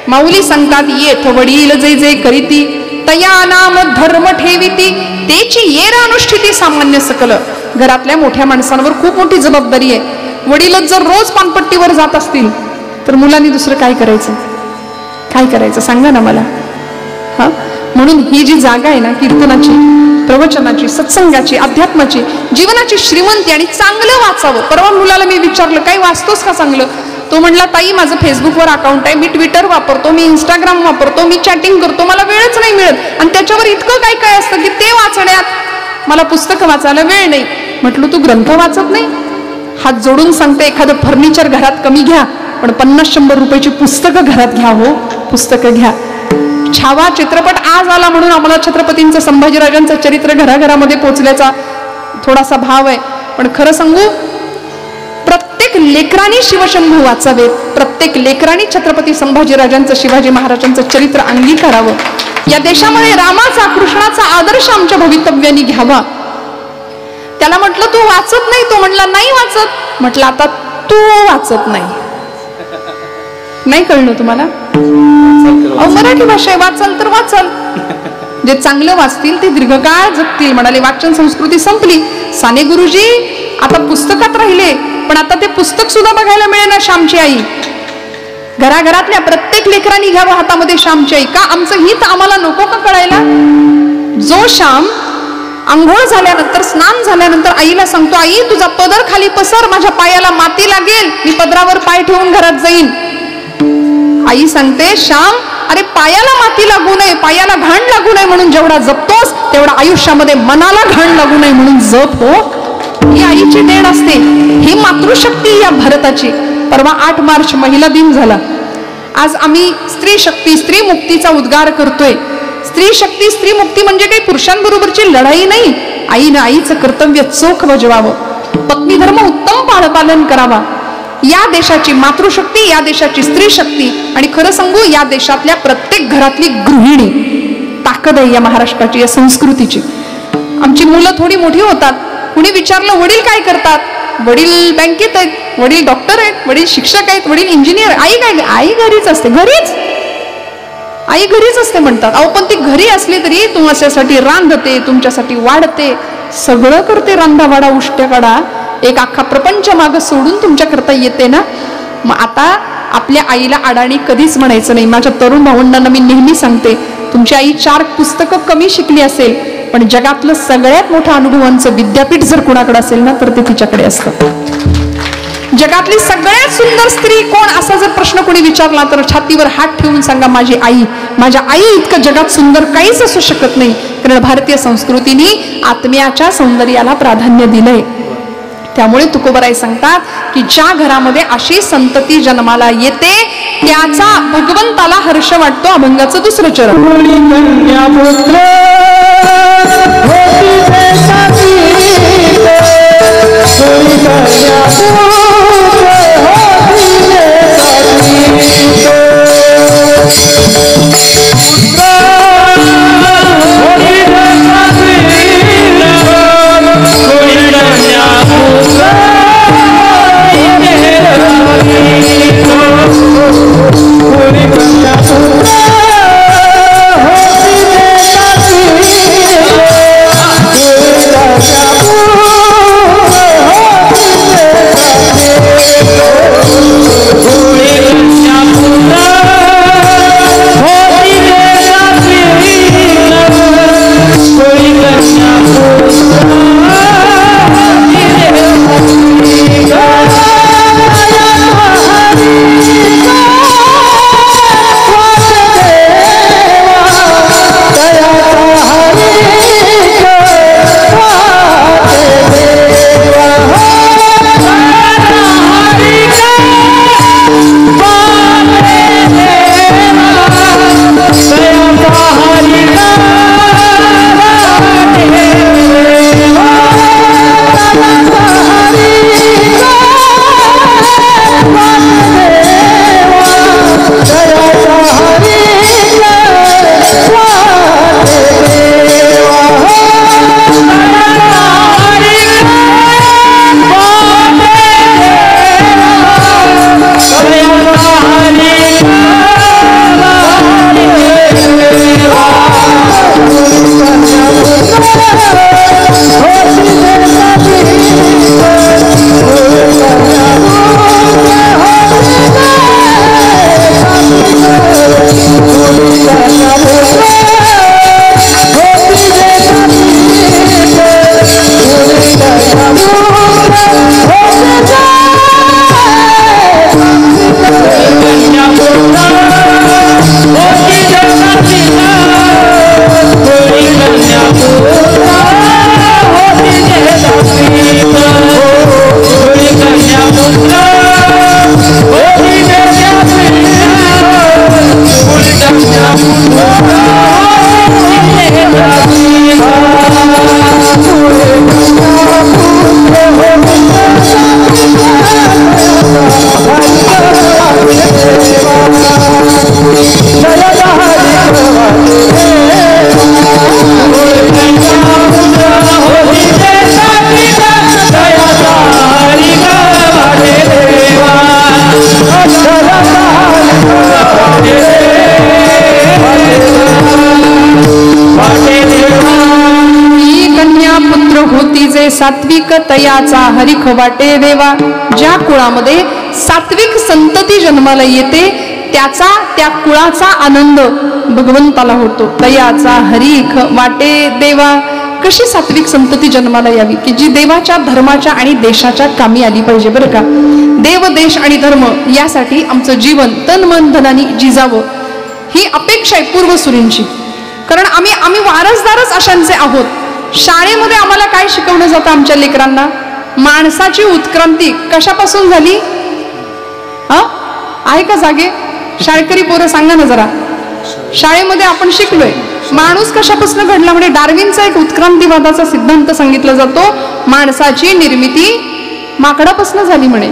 माऊली सांगतात, येथ वडील जे जे करीती तया नाम धर्म ठेविती, तेची येरा अनुष्ठिती सामान्य सकल. घरातल्या मोठ्या माणसांवर खूप मोठी जबाबदारी आहे. वडीलच जर रोज पानपट्टीवर जात असतील तर मुलांनी दुसरं काय करायचं? काय करायचं सांगा ना मला. हा, म्हणून ही जी जागा आहे ना, कीर्तनाची, प्रवचनाची, सत्संगाची, अध्यात्माची, जीवनाची श्रीमंती. आणि चांगलं वाचावं. परवा मुलाला मी विचारलं, काही वाचतोस का चांगलं? तो म्हणला, ताई माझं फेसबुकवर अकाउंट आहे, मी ट्विटर वापरतो, मी इंस्टाग्राम वापरतो, मी चॅटिंग करतो, मला वेळच नाही मिळत. आणि त्याच्यावर इतकं काय काय असतं की ते वाचण्यात मला पुस्तकं वाचायला वेळ नाही. म्हटलं, तू ग्रंथ वाचत नाही? हात जोडून सांगते, एखादं फर्निचर घरात कमी घ्या, पण 50-100 रुपयाची पुस्तकं घरात घ्या. हो, पुस्तकं घ्या. छावा चित्रपट आज आला म्हणून आम्हाला छत्रपतींचं, संभाजीराजांचं चरित्र घराघरामध्ये पोचल्याचा थोडासा भाव आहे. पण खरं सांगू, प्रत्येक लेकरांनी शिवशंभू वाचावेत. प्रत्येक लेकरांनी छत्रपती संभाजीराजांचं, शिवाजी महाराजांचं चरित्र अंगीकारावं. या देशामध्ये रामाचा, कृष्णाचा आदर्श आमच्या भवितव्यानी घ्यावा. त्याला म्हटलं, तू वाचत नाही? तो म्हणला, नाही वाचत. म्हटलं, आता तू वाचत नाही. नाही कळलं तुम्हाला? मराठी भाषा आहे, वाचाल तर वाचाल. जे चांगलं वाचतील ते दीर्घकाळ जगतील म्हणाले. वाचन संस्कृती संपली. साने गुरुजी आता पुस्तकात राहिले, पण आता ते पुस्तक सुद्धा बघायला मिळेना. श्यामची आई. घराघरातल्या प्रत्येक लेकरांनी घ्यावं हातामध्ये श्यामची आई. का? आमचं हित आम्हाला नको का कळायला? जो श्याम अंघोळ झाल्यानंतर, स्नान झाल्यानंतर आईला सांगतो, आई तुझा पदर खाली पसर, माझ्या पायाला माती लागेल, मी पदरावर पाय ठेवून घरात जाईन. आई सांगते, श्याम अरे पायाला माती लागू नये, पायाला घाण लागू नये म्हणून जेवढा जपतोस तेवढा आयुष्यामध्ये मनाला घाण लागू नये म्हणून जप. हो, ही आईची देण असते. ही मातृशक्ती या भारताची. परवा 8 मार्च महिला दिन झाला. आज आम्ही स्त्री शक्ती, स्त्री मुक्तीचा उद्गार करतोय. स्त्री शक्ती, स्त्री मुक्ती म्हणजे काही पुरुषांबरोबरची लढाई नाही. आईनं आईचं कर्तव्य चोख बजवावं. पत्नी धर्म उत्तम पालन करावा. या देशाची मातृशक्ती, या देशाची स्त्री शक्ती, आणि खरं सांगू या देशातल्या प्रत्येक घरातली गृहिणी ताकद आहे या महाराष्ट्राची, या संस्कृतीची. आमची मुलं थोडी मोठी होतात. कुणी विचारलं, वडील काय करतात? वडील बँकेत आहेत, वडील डॉक्टर आहेत, वडील शिक्षक आहेत, वडील इंजिनियर. आई काय? आई घरीच असते. घरीच आई घरीच असते म्हणतात. अहो पण ती घरी असली तरी तुमच्यासाठी रांधते, तुमच्यासाठी वाढते, सगळं करते. रांधावाडा उष्ट्याकडा एक अख्खा प्रपंच मागं सोडून तुमच्या करता येते ना. मग आता आपल्या आईला अडाणी कधीच म्हणायचं नाही. माझ्या तरुण भावंडांना मी नेहमी सांगते, तुमची आई 4 पुस्तकं कमी शिकली असेल, पण जगातलं सगळ्यात मोठं अनुभवांचं विद्यापीठ जर कुणाकडे असेल ना तर ते तिच्याकडे असतं. जगातली सगळ्यात सुंदर स्त्री कोण असा जर प्रश्न कोणी विचारला तर छातीवर हात ठेवून सांगा, माझी आई. माझ्या आई इतकं जगात सुंदर काहीच असू शकत नाही. कारण भारतीय संस्कृतीने आत्म्याच्या सौंदर्याला प्राधान्य दिलंय. त्यामुळे तुकोबराय सांगतात की ज्या घरामध्ये अशी संतती जन्माला येते त्याचा भगवंताला हर्ष वाटतो. अभंगाचं 2रं चरण. होती सात्विक तयाचा हरिख वाटे देवा. ज्या कुळामध्ये सात्विक संतती जन्माला येते त्याचा त्या कुळाचा आनंद भगवंताला होतो. तयाचा हरिख वाटे देवा. कशी सात्विक संतती जन्माला यावी की जी देवाच्या धर्माच्या आणि देशाच्या कामी आली पाहिजे बरं का. देव देश आणि धर्म यासाठी आमचं जीवन तन मन धनाने जिजावं ही अपेक्षा आहे पूर्वसुरींची. कारण आम्ही वारसदारच अशांचे आहोत. शाळेमध्ये आम्हाला काय शिकवलं जातं आमच्या लेकरांना? माणसाची उत्क्रांती कशापासून झाली? आहे का जागे? शाळकरी पोरं सांगा ना जरा. शाळेमध्ये आपण शिकलोय माणूस कशापासून घडला म्हणजे डार्विनचा एक उत्क्रांतीवादाचा सिद्धांत सांगितला जातो. माणसाची निर्मिती माकडापासून झाली म्हणे.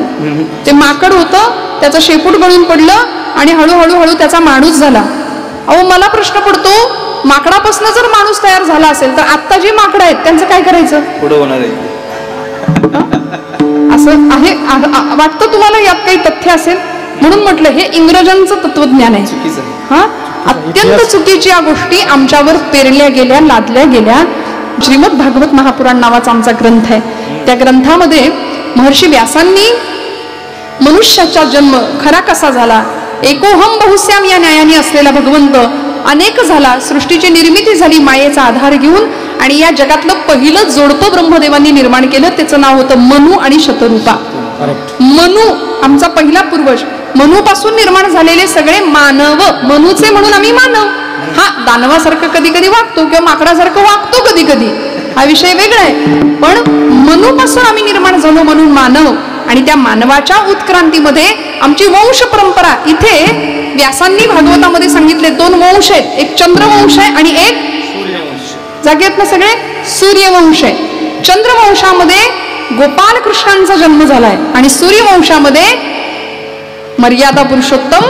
ते माकड होतं, त्याचं शेपूट गळून पडलं आणि हळूहळू त्याचा माणूस झाला. अहो मला प्रश्न पडतो, माकडापासून जर माणूस तयार झाला असेल तर आता जे माकड आहेत त्यांचं काय करायचं? पुढे होणार आहे असं आहे वाटतं तुम्हाला? यात काही तथ्य असेल म्हणून म्हटलं हे इंग्रजांचं तत्वज्ञान आहे. हा अत्यंत चुकीची या गोष्टी आमच्यावर पेरल्या गेल्या, लादल्या गेल्या. श्रीमद भागवत महापुराण नावाचा आमचा ग्रंथ आहे. त्या ग्रंथामध्ये महर्षी व्यासांनी मनुष्याचा जन्म खरा कसा झाला, एकोहम बहुश्याम या न्यायाने असलेला भगवंत अनेक झाला, सृष्टीची निर्मिती झाली मायेचा आधार घेऊन आणि या जगातलं पहिलं जोडपं ब्रह्मदेवांनी निर्माण केलं. त्याचं नाव होतं मनु आणि शतरूपा. मनु आमचा पहिला पूर्वज. मनुपासून निर्माण झालेले सगळे मानव, मनुचे म्हणून आम्ही मानव. हा दानवासारखं कधी कधी वागतो किंवा माकडासारखं वागतो कधी कधी, हा विषय वेगळा आहे. पण मनुपासून आम्ही निर्माण झालो म्हणून मानव. आणि त्या मानवाच्या उत्क्रांतीमध्ये आमची वंश परंपरा, इथे व्यासांनी भागवतामध्ये सांगितले 2 वंश आहेत. एक चंद्रवंश आहे आणि एक जागेत ना सगळे सूर्यवंश आहे. चंद्रवंशामध्ये गोपाल कृष्णांचा जन्म झालाय आणि सूर्यवंशामध्ये मर्यादा पुरुषोत्तम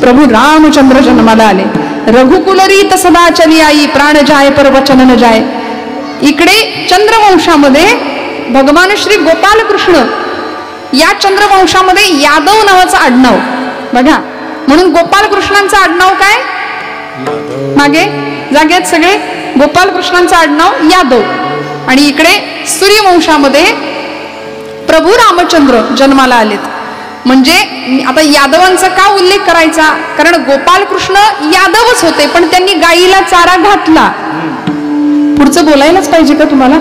प्रभू रामचंद्र जन्माला आले. रघुकुलरीत सदा चली आई, प्राण जाय पर वचन न जाय. इकडे चंद्रवंशामध्ये भगवान श्री गोपाल कृष्ण, या चंद्रवंशामध्ये यादव नावाचं आडनाव बघा. म्हणून गोपाल कृष्णांचं आडनाव काय? मागे जागेत सगळे गोपाल कृष्णांचं आडनाव यादव. आणि इकडे सूर्यवंशामध्ये प्रभू रामचंद्र जन्माला आलेत. म्हणजे आता यादवांचा का उल्लेख करायचा? कारण गोपाल कृष्ण यादवच होते पण त्यांनी गाईला चारा घातला. पुढचं बोलायलाच पाहिजे का तुम्हाला?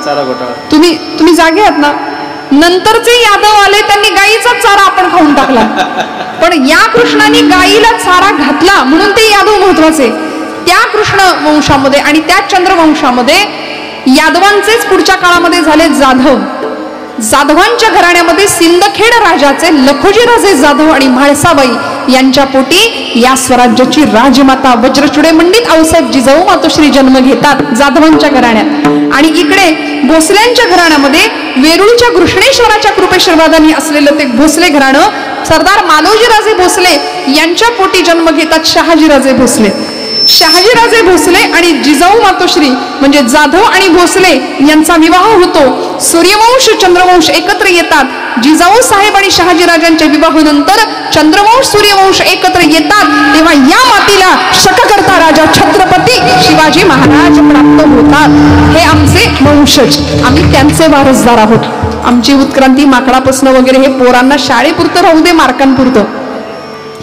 चारा घोटाळा. तुम्ही जागे आहात ना? नंतरचे यादव आले त्यांनी गाईचा चारा आपण खाऊन टाकला. पण या कृष्णाने गाईला चारा घातला म्हणून ते यादव महत्वाचे. त्या कृष्ण वंशामध्ये आणि त्या चंद्रवंशामध्ये यादवांचेच पुढच्या काळामध्ये झाले जाधव. जाधवांच्या घराण्यामध्ये सिंदखेड राजाचे लखोजी राजे जाधव आणि म्हाळसाबाई यांच्या पोटी या स्वराज्याची राजमाता वज्रचुडे मंडित आऊसाहेब जिजाऊ मातोश्री जन्म घेतात जाधवांच्या घराण्यात. आणि इकडे भोसल्यांच्या घराण्यामध्ये वेरूळच्या घृष्णेश्वराच्या कृपेश्वरवादानी असलेलं ते भोसले घराणं सरदार मालोजीराजे भोसले यांच्या पोटी जन्म घेतात शहाजीराजे भोसले. शहाजीराजे भोसले आणि जिजाऊ मातोश्री म्हणजे जाधव आणि भोसले यांचा विवाह होतो. सूर्यवंश चंद्रवंश एकत्र येतात. जिजाऊ साहेब आणि शहाजीराजांच्या विवाहानंतर चंद्रवंश सूर्यवंश एकत्र येतात. तेव्हा या मातीला शककर्ता राजा छत्रपती शिवाजी महाराज प्राप्त होतात. हे आमचे वंशज, आम्ही त्यांचे वारसदार आहोत. आमची उत्क्रांती माकडापासून वगैरे हे पोरांना शाळेपुरतं राहू दे, मार्कांपुरतं.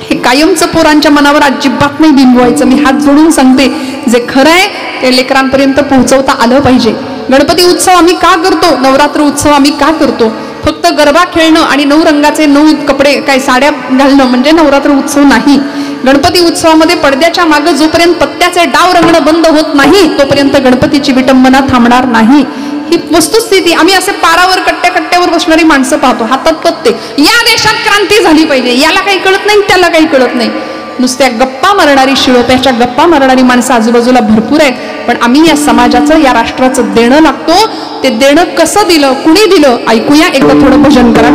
हे कायमचं पोरांच्या मनावर अजिबात नाही बिंबवायचं. मी हात जोडून सांगते, जे खरं आहे ते लेकरांपर्यंत पोहोचवता आलं पाहिजे. गणपती उत्सव आम्ही का करतो? नवरात्र उत्सव आम्ही का करतो? फक्त गरबा खेळणं आणि 9 रंगाचे 9 कपडे काय साड्या घालणं म्हणजे नवरात्र उत्सव नाही. गणपती उत्सवामध्ये पडद्याच्या मागे जोपर्यंत पत्त्याचे डाव रंगणं बंद होत नाही तोपर्यंत गणपतीची विटंबना थांबणार नाही. ही वस्तुस्थिती. आम्ही असे पारावर कट्ट्यावर बसणारी माणसं पाहतो, हातात पत्ते. या देशात क्रांती झाली पाहिजे, याला काही कळत नाही, त्याला काही कळत नाही. नुसत्या गप्पा मारणारी, शिळोप्याच्या गप्पा मारणारी माणसं आजूबाजूला भरपूर आहेत. पण आम्ही या समाजाचं, या राष्ट्राचं देणं लागतो. ते देणं कसं दिलं, कुणी दिलं, ऐकूया. एकदा थोडं भजन करा.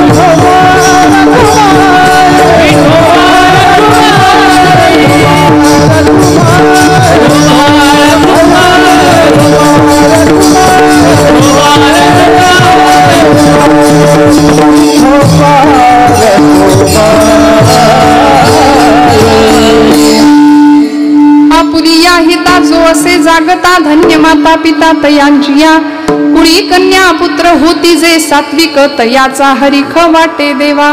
Oh स्वागता धन्य माता पिता तयांची या कुळी कन्या पुत्र होती जे सात्विक तयाचा हरिख वाटे देवा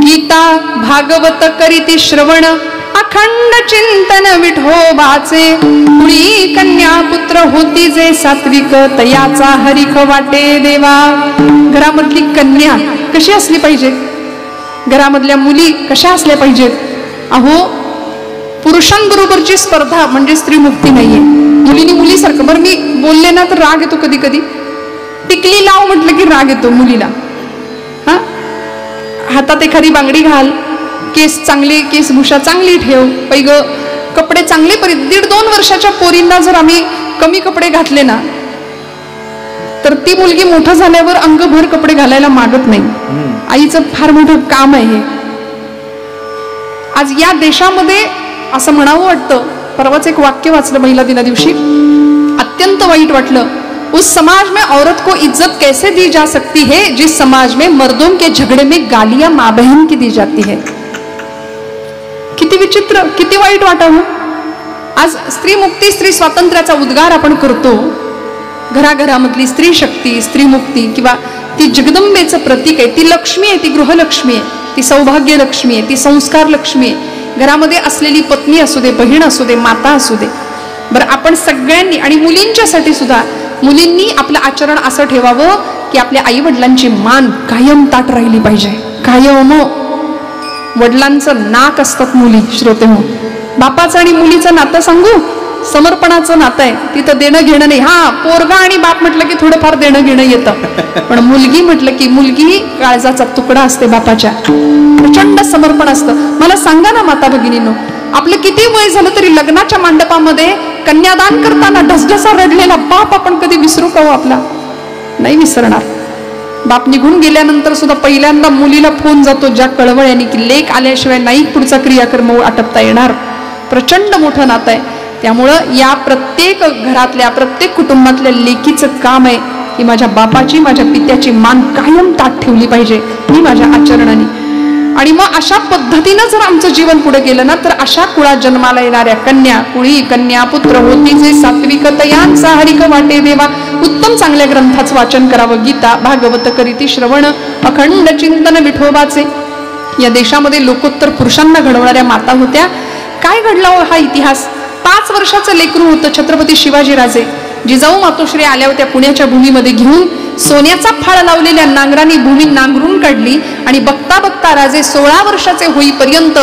गीता भागवत करीती श्रवण अखंड चिंतन विठोबाचे कुळी कन्या पुत्र होती जे सात्विक तयाचा हरिख वाटे देवा. घरामधली कन्या कशी असली पाहिजे, घरामधल्या मुली कशा असल्या पाहिजेत. अहो पुरुषांबरोबरची स्पर्धा म्हणजे स्त्री मुक्ती नाहीये. मुलीनी मुलीसारखं, बरं मी बोलले ना तर राग येतो कधी कधी, टिकली लाव म्हटलं की राग येतो मुलीला. हा, हातात एखादी बांगडी घाल, केस चांगले, केसभूषा चांगली ठेव, पैग कपडे चांगले परिधान. 1.5-2 वर्षाच्या पोरींना जर आम्ही कमी कपडे घातले ना तर ती मुलगी मोठं झाल्यावर अंगभर कपडे घालायला मागत नाही. आईचं फार मोठं काम आहे हे. आज या देशामध्ये असं म्हणावं वाटतं. परवाच एक वाक्य वाचलं महिला दिना दिवशी, अत्यंत वाईट वाटलं. उस समाज में औरत को इज्जत कैसे दी जा सकती है जिस समाज में मर्दों के झगड़े में गालियां माँ बहन की दी जाती है. किती विचित्र, किती वाईट वाटावं. आज स्त्री मुक्ती, स्त्री स्वातंत्र्याचा उद्गार आपण करतो. घराघरामधली स्त्री शक्ती, स्त्री मुक्ती किंवा ती जगदंबेचं प्रतीक आहे. ती लक्ष्मी आहे, ती गृहलक्ष्मी आहे, ती सौभाग्य लक्ष्मी आहे, ती संस्कार लक्ष्मी आहे. घरामध्ये असलेली पत्नी असू दे, बहीण असू दे, माता असू दे. बरं, आपण सगळ्यांनी आणि मुलींच्यासाठी सुद्धा मुलींनी आपलं आचरण असं ठेवावं की आपल्या आई वडिलांची मान कायम ताट राहिली पाहिजे. कायम. वडिलांचं नाक असतात मुली. श्रोते हो, बापाचं आणि मुलीचं नातं सांगू, समर्पणाचं नातं आहे. तिथं देणं घेणं नाही. हा, पोरगा आणि बाप म्हटलं की थोडंफार देणं घेणं येतं, पण मुलगी म्हटलं की मुलगी काळजाचा तुकडा असते बापाच्या. प्रचंड समर्पण असतं. मला सांगा ना माता भगिनींनो, आपलं किती वय झालं तरी लग्नाच्या मंडपामध्ये कन्यादान करताना ढसढसा रडलेला बाप आपण कधी विसरू का हो आपला? नाही विसरणार. बाप निघून गेल्यानंतर सुद्धा पहिल्यांदा मुलीला फोन जातो ज्या कळवळ्याने की लेक आल्याशिवाय नाही पुढचा क्रियाकर्म आटपता येणार. प्रचंड मोठं नातं आहे. त्यामुळं या प्रत्येक घरातल्या, प्रत्येक कुटुंबातल्या लेकीचं काम आहे की माझ्या बापाची, माझ्या पित्याची मान कायम ताट ठेवली पाहिजे मी माझ्या आचरणाने. आणि मग अशा पद्धतीनं जर आमचं जीवन पुढे गेलं ना तर अशा कुळात जन्माला येणाऱ्या कन्या, कुळी कन्या पुत्र होती जे सात्विक तयांचा हरिक वाटे देवा. उत्तम चांगल्या ग्रंथाचं वाचन करावं. गीता भागवत करीती श्रवण अखंड चिंतन विठोबाचे. या देशामध्ये लोकोत्तर पुरुषांना घडवणाऱ्या माता होत्या. काय घडला हो हा इतिहास? 5 वर्षाचं लेकरू होतं छत्रपती शिवाजीराजे. जिजाऊ मातोश्री आल्या होत्या पुण्याच्या भूमीमध्ये घेऊन. सोन्याचा फाळ लावलेल्या नांगराने भूमी नांगरून काढली आणि बघता बघता राजे 16 वर्षाचे होईपर्यंत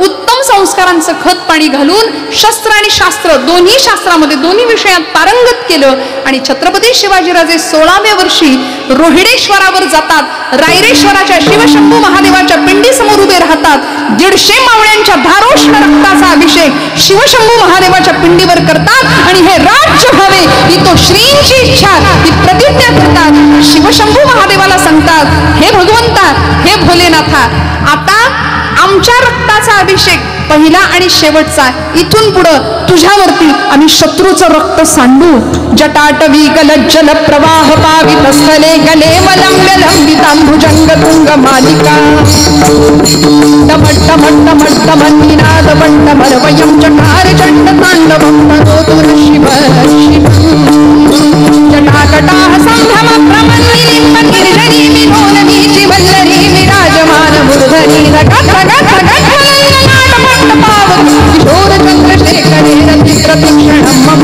उत्तम संस्कारांचं खत पाणी घालून शस्त्र आणि शास्त्र दोन्ही शास्त्रामध्ये, दोन्ही विषयात पारंगत केलं. आणि छत्रपती शिवाजीराजे 16व्या वर्षी रोहिडेश्वरावर जातात. रायरेश्वराच्या शिवशंभू महादेवाच्या पिंडी समोर उभे राहतात. 150 मावळ्यांच्या धारोष्ण रक्ताचा अभिषेक शिवशंभू महादेवाच्या पिंडीवर करतात आणि हे राज्य व्हावे ही तो श्रींची इच्छा, ती प्रतिज्ञा करतात. शिवशंभू महादेवाला सांगतात, हे भगवंता, हे भोलेनाथा, आता आमच्या रक्ताचा अभिषेक पहिला आणि शेवटचा, इथून पुढं तुझ्यावरती आम्ही शत्रूचं रक्त सांडू. जटाटवी गलज्जल प्रवाह पावित स्थले गले मलंब्य लंबितांभुजंग तुंग मालिका टमट टमट टमट टमन्निनाद बंडमरवयं चकार चंड तांडवं तनोतु शिव शिव जटाकटाः संभ्रम प्रमन्निलिम्ब निर्जनी विनोदवीचि वल्लरी विराजमान मूर्धनी रगत रगत रगत किशोर चंद्रशेखरे रतिप्रतीक्षणं मम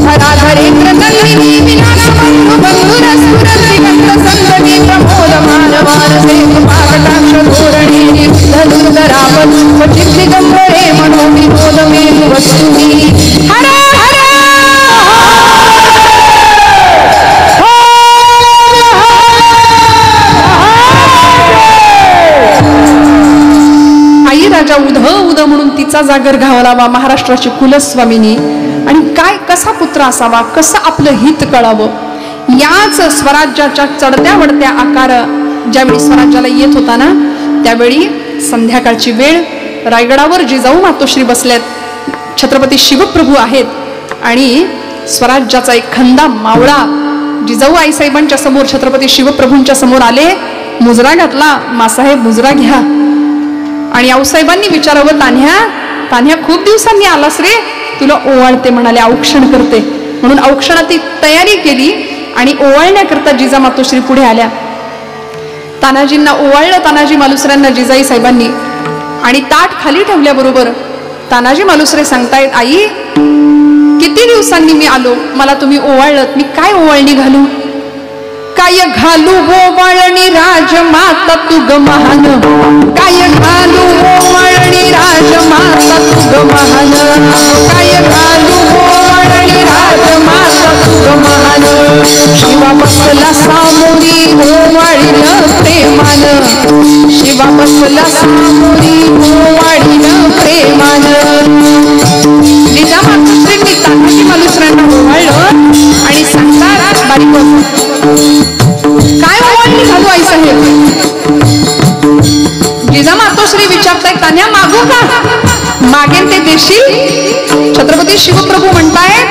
धराधरेन्द्र नन्दिनी विलासबन्धु बन्धुरस्फुरद्दिगन्त सन्दनी प्रमोदमान मानसे कृपाकटाक्ष धोरणी धनुर्धरावत् क्वचित् दिगम्बरे मनो विनोदमेतु वस्तुनि. हर हर राजा उध उध म्हणून तिचा जागर घालावा महाराष्ट्राची कुलस्वामिनी. आणि काय कसा पुत्र असावा, कसं आपलं हित कळावं. याच स्वराज्याच्या चढत्या वडत्या आकार ज्यावेळी स्वराज्याला येत होता ना त्यावेळी संध्याकाळची वेळ, रायगडावर जिजाऊ मातोश्री बसल्यात, छत्रपती शिवप्रभू आहेत आणि स्वराज्याचा एक खंदा मावळा जिजाऊ आईसाहेबांच्या समोर छत्रपती शिवप्रभूंच्या समोर आले. मुजरा घातला. मासाहेब मुजरा घ्या. आणि आऊसाहेबांनी विचारावं, तान्ह्या तान्ह्या खूप दिवसांनी आलास रे, तुला ओवाळते म्हणाले, औक्षण करते. म्हणून औक्षणाची तयारी केली आणि ओवाळण्याकरता जिजामातोश्री पुढे आल्या. तानाजींना ओवाळलं, तानाजी मालुसऱ्यांना जिजाई साहेबांनी. आणि ताट खाली ठेवल्याबरोबर तानाजी मालुसरे सांगतायत, आई किती दिवसांनी मी आलो, मला तुम्ही ओवाळलं, मी काय ओवाळणी घालू? काय घालू ओवाळणी राजमाता तू ग महान, काय घालू ओवाळणी राजमाता तू ग महान, काय घालू ओवाळणी राजमाता तू ग महान. शिवा बसला सामोरी ओवाळीन प्रेमान, शिवा बसला सामोरी ओवाळीन प्रेमान. जिजामातोश्रींनी तानाजी मालुसऱ्यांना ओवाळलं आणि सांगतात, बारीक काय ओवाळणी घालू आई साहेब? जिजामातोश्री विचारताय, तान्या मागू का? मागेन ते देशील? छत्रपती शिवप्रभू म्हणतायत,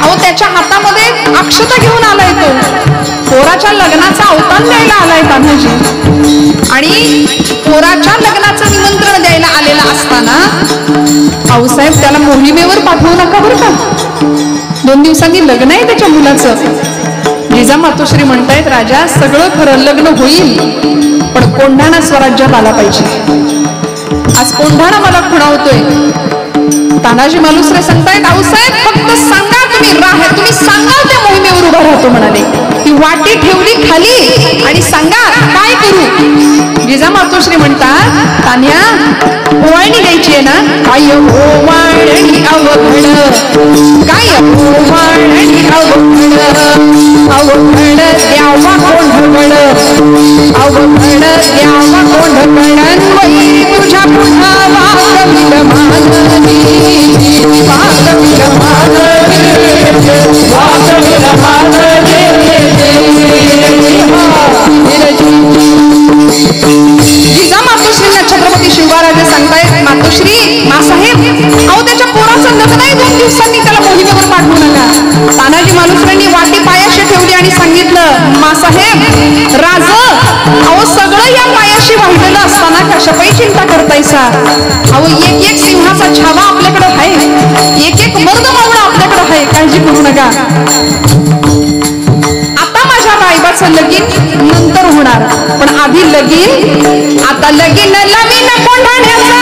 अहो त्याच्या हातामध्ये अक्षता घेऊन आलाय तो, पोराच्या लग्नाचा अवतान द्यायला आलाय तान्हाजी. आणि पोराच्या लग्नाचं निमंत्रण द्यायला आलेला असताना आऊसाहेब त्याला मोहिमेवर पाठवू नका बरं का, 2 दिवसांनी लग्न आहे त्याच्या मुलाचं. जिजामातोश्री म्हणतायत, राजा सगळं खरं, लग्न होईल, पण कोंढाणा स्वराज्यात आला पाहिजे. आज कोंढाणा मला खुणावतोय. तानाजी मालुसरे सांगतायत, आऊसाहेब फक्त सांगा, तुम्ही सांगा त्या मोहिमेवर उभा राहतो म्हणाले. ती वाटी ठेवली खाली आणि सांगा काय करू. जिजामातोश्री म्हणतात, तान्या ओवाळणी द्यायची आहे ना? काय ओवाळणी अवघड, काय ओवाळणी अवघड, अवघड द्यावा कोंढकड, अवघड द्यावा कोंढकड, वै तुझ्या पुन्हा वागविल मानवी, वागविल मानवी, वागविल मानवी. जिजामातोश्रींना छत्रपती शिवराजे सांगतायत, मातोश्री मासाहेब अहो त्याच्या पोराचं लग्न आहे, 2 दिवसांनी त्याला मोहिमेवर पाठवू नका. तानाजी मालुसऱ्यांनी वाटी पायाशी ठेवली आणि सांगितलं, मासाहेब राज अहो सगळं या पायाशी वाहिलेलं असताना कशापायी चिंता करतायसा? अहो एक एक सिंहाचा छावा आपल्याकडे आहे, एक एक मर्द मावळा आपल्याकडे आहे, काळजी करू नका. आता माझ्या रायबाचं लगीन नंतर होणार, पण आधी लगीन, आता लगीन नवीन कोंढाण्याचा.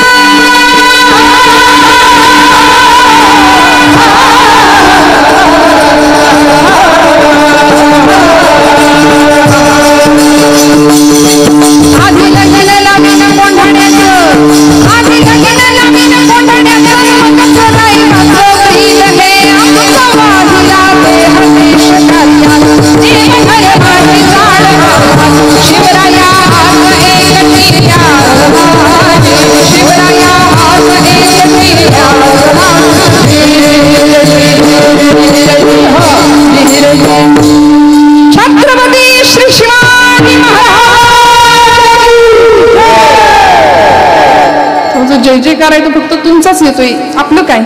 आधी लगीन नवीन कोंढाण्याचं, आधी लगीन नवीन कोंढाण्याचं, मगच रायबाचं बैल हे आमचं वाहिला देह देश कार्याला, जीव घर माझी जाळ शिवराया आज एक किर्या, शिवराया आज एक किर्या. छत्रपती श्री शिवाजी महाराज जय जयकार आहे तो फक्त तुमचाच येतोय, आपलं काय?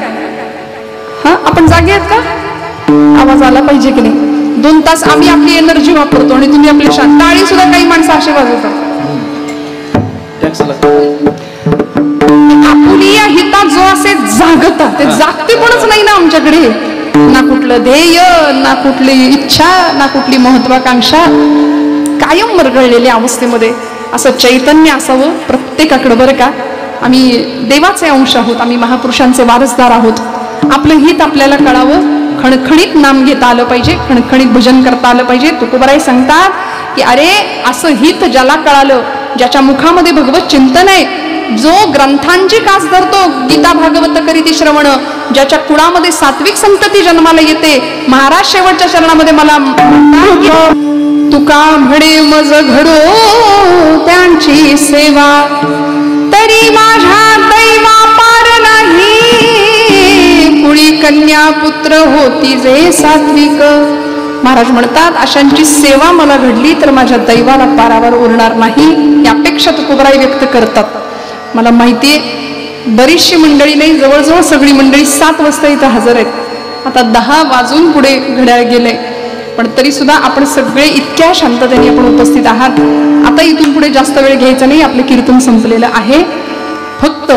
हा आपण जागे आहेत का? आवाज आला पाहिजे की नाही? 2 तास आम्ही आपली एनर्जी वापरतो आणि तुम्ही आपली टाळी सुद्धा काही माणसं असे वाजवतात. आपुलिया हिता जो असे जागतात, ते जागते कोणच नाही ना आमच्याकडे. ना कुठलं ध्येय, ना कुठली इच्छा, ना कुठली महत्वाकांक्षा, कायम मरगळलेल्या अवस्थेमध्ये असं चैतन्य असावं प्रत्येकाकडे बरं का. आम्ही देवाचे अंश आहोत, आम्ही महापुरुषांचे वारसदार आहोत. आपलं हित आपल्याला कळावं, खणखणीत नाम घेता आलं पाहिजे, खणखणीत भजन करता आलं पाहिजे. तुकोबाराय सांगतात की अरे असं हित ज्याला कळालं, ज्याच्या मुखामध्ये भगवत चिंतन आहे, जो ग्रंथांची कास धरतो, गीता भागवत करीती श्रवण, ज्याच्या कुळामध्ये सात्विक संतती जन्माला येते. महाराज शेवटच्या चरणामध्ये मला तुका म्हणे मज घडो त्यांची सेवा, तरी माझ्या दैवा पार नाही, कुळी कन्या पुत्र होती जे सात्विक. महाराज म्हणतात अशांची सेवा मला घडली तर माझ्या दैवाला पारावर उरणार नाही, ही अपेक्षा तुकोबाराय व्यक्त करतात. मला माहितीये बरीचशी मंडळी नाही, जवळजवळ सगळी मंडळी 7 वाजता इथं हजर आहेत. आता 10 वाजून पुढे घड्याळ गेले, पण तरी सुद्धा आपण सगळे इतक्या शांततेने आपण उपस्थित आहात. आता इथून पुढे जास्त वेळ घ्यायचा नाही, आपले कीर्तन संपलेलं आहे. फक्त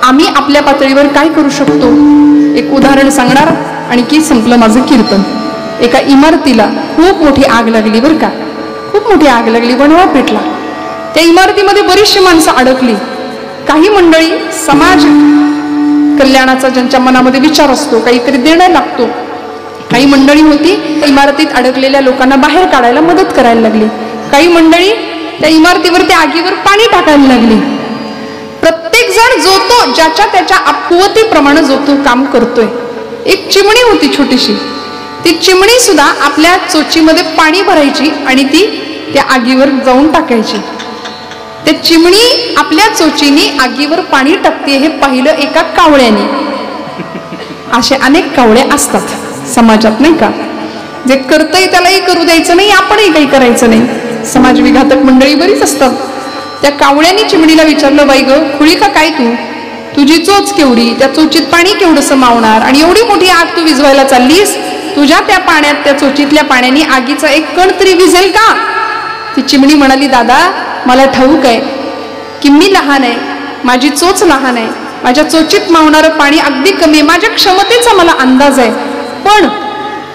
आम्ही आपल्या पातळीवर काय करू शकतो एक उदाहरण सांगणार आणि की संपलं माझं कीर्तन. एका इमारतीला खूप मोठी आग लागली बरं का, खूप मोठी आग लागली, बनवा पेटला. त्या इमारतीमध्ये बरीचशी माणसं अडकली. काही मंडळी समाज कल्याणाचा ज्यांच्या मनामध्ये विचार असतो, काहीतरी देणं लागतो, काही मंडळी होती इमारतीत अडकलेल्या लोकांना बाहेर काढायला मदत करायला लागली. काही मंडळी त्या इमारतीवर त्या आगीवर पाणी टाकायला लागली. प्रत्येक जण जो तो ज्याच्या त्याच्या कुवतीप्रमाणे जो तो काम करतोय. एक चिमणी होती छोटीशी, ती चिमणी सुद्धा आपल्या चोचीमध्ये पाणी भरायची आणि ती त्या आगीवर जाऊन टाकायची. त्या चिमणी आपल्या चोचीने आगीवर पाणी टाकते हे पाहिलं एका कावळ्याने. असे अनेक कावळे असतात समाजात नाही का, जे करतय त्यालाही करू द्यायचं नाही, आपणही काही करायचं नाही. समाज विघातक मंडळी बरीच असतात. त्या कावळ्याने चिमणीला विचारलं, बाई ग खुळी का काय तू, तुझी चोच केवढी, त्या चोचीत पाणी केवढंसं मावणार आणि एवढी मोठी आग तू विझवायला चाललीस, तुझ्या त्या पाण्यात त्या चोचीतल्या पाण्याने आगीचा एक कण तरी विझेल का. ती चिमणी म्हणाली, दादा मला ठाऊक आहे की मी लहान आहे, माझी चोच लहान आहे, माझ्या चोचीत मावणारं पाणी अगदी कमी आहे, माझ्या क्षमतेचा मला अंदाज आहे.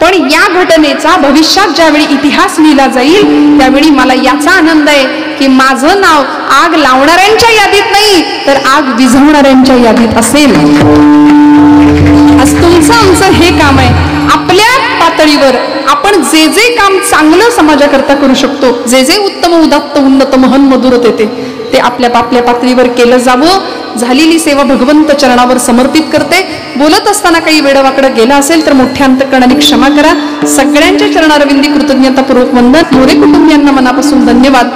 पण या घटनेचा भविष्यात ज्यावेळी इतिहास लिहिला जाईल त्यावेळी मला याचा आनंद आहे की माझं नाव आग लावणाऱ्यांच्या यादीत नाही तर आग विझवणाऱ्यांच्या यादीत असेल. आज तुमचं आमचं हे काम आहे. आपल्या पातळीवर आपण जे जे काम चांगलं समाजाकरता करू शकतो, जे जे उत्तम उदात्त उन्नत महन मधुरत येते ते आपल्या पातळीवर केलं जावं. झालेली सेवा भगवंत चरणावर समर्पित करते. बोलत असताना काही वेडवाकडं गेला असेल तर मोठ्या अंतकरणाने क्षमा करा. सगळ्यांच्या चरणारविंदी कृतज्ञतापूर्वक वंदन. मोरे कुटुंबियांना मनापासून धन्यवाद.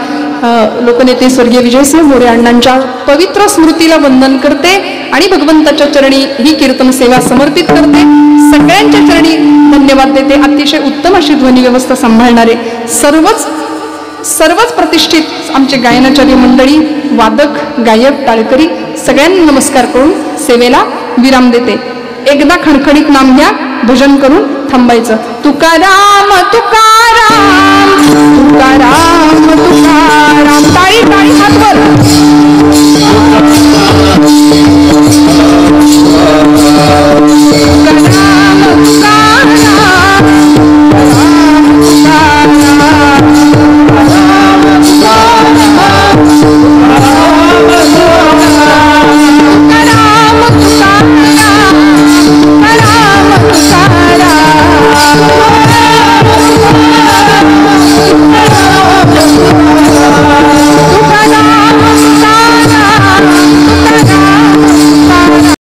लोकनेते स्वर्गीय विजयसिंह मोरे अण्णांच्या पवित्र स्मृतीला वंदन करते आणि भगवंताच्या चरणी ही कीर्तन सेवा समर्पित करते. सगळ्यांच्या चरणी धन्यवाद देते. अतिशय उत्तम अशी ध्वनी व्यवस्था सांभाळणारे सर्वच प्रतिष्ठित आमचे गायनाचार्य मंडळी, वादक, गायक, टाळकरी सगळ्यांना नमस्कार करून सेवेला विराम देते. एकदा खणखणीत नाम घ्या, भजन करून थांबायचं. तुकाराम तुकाराम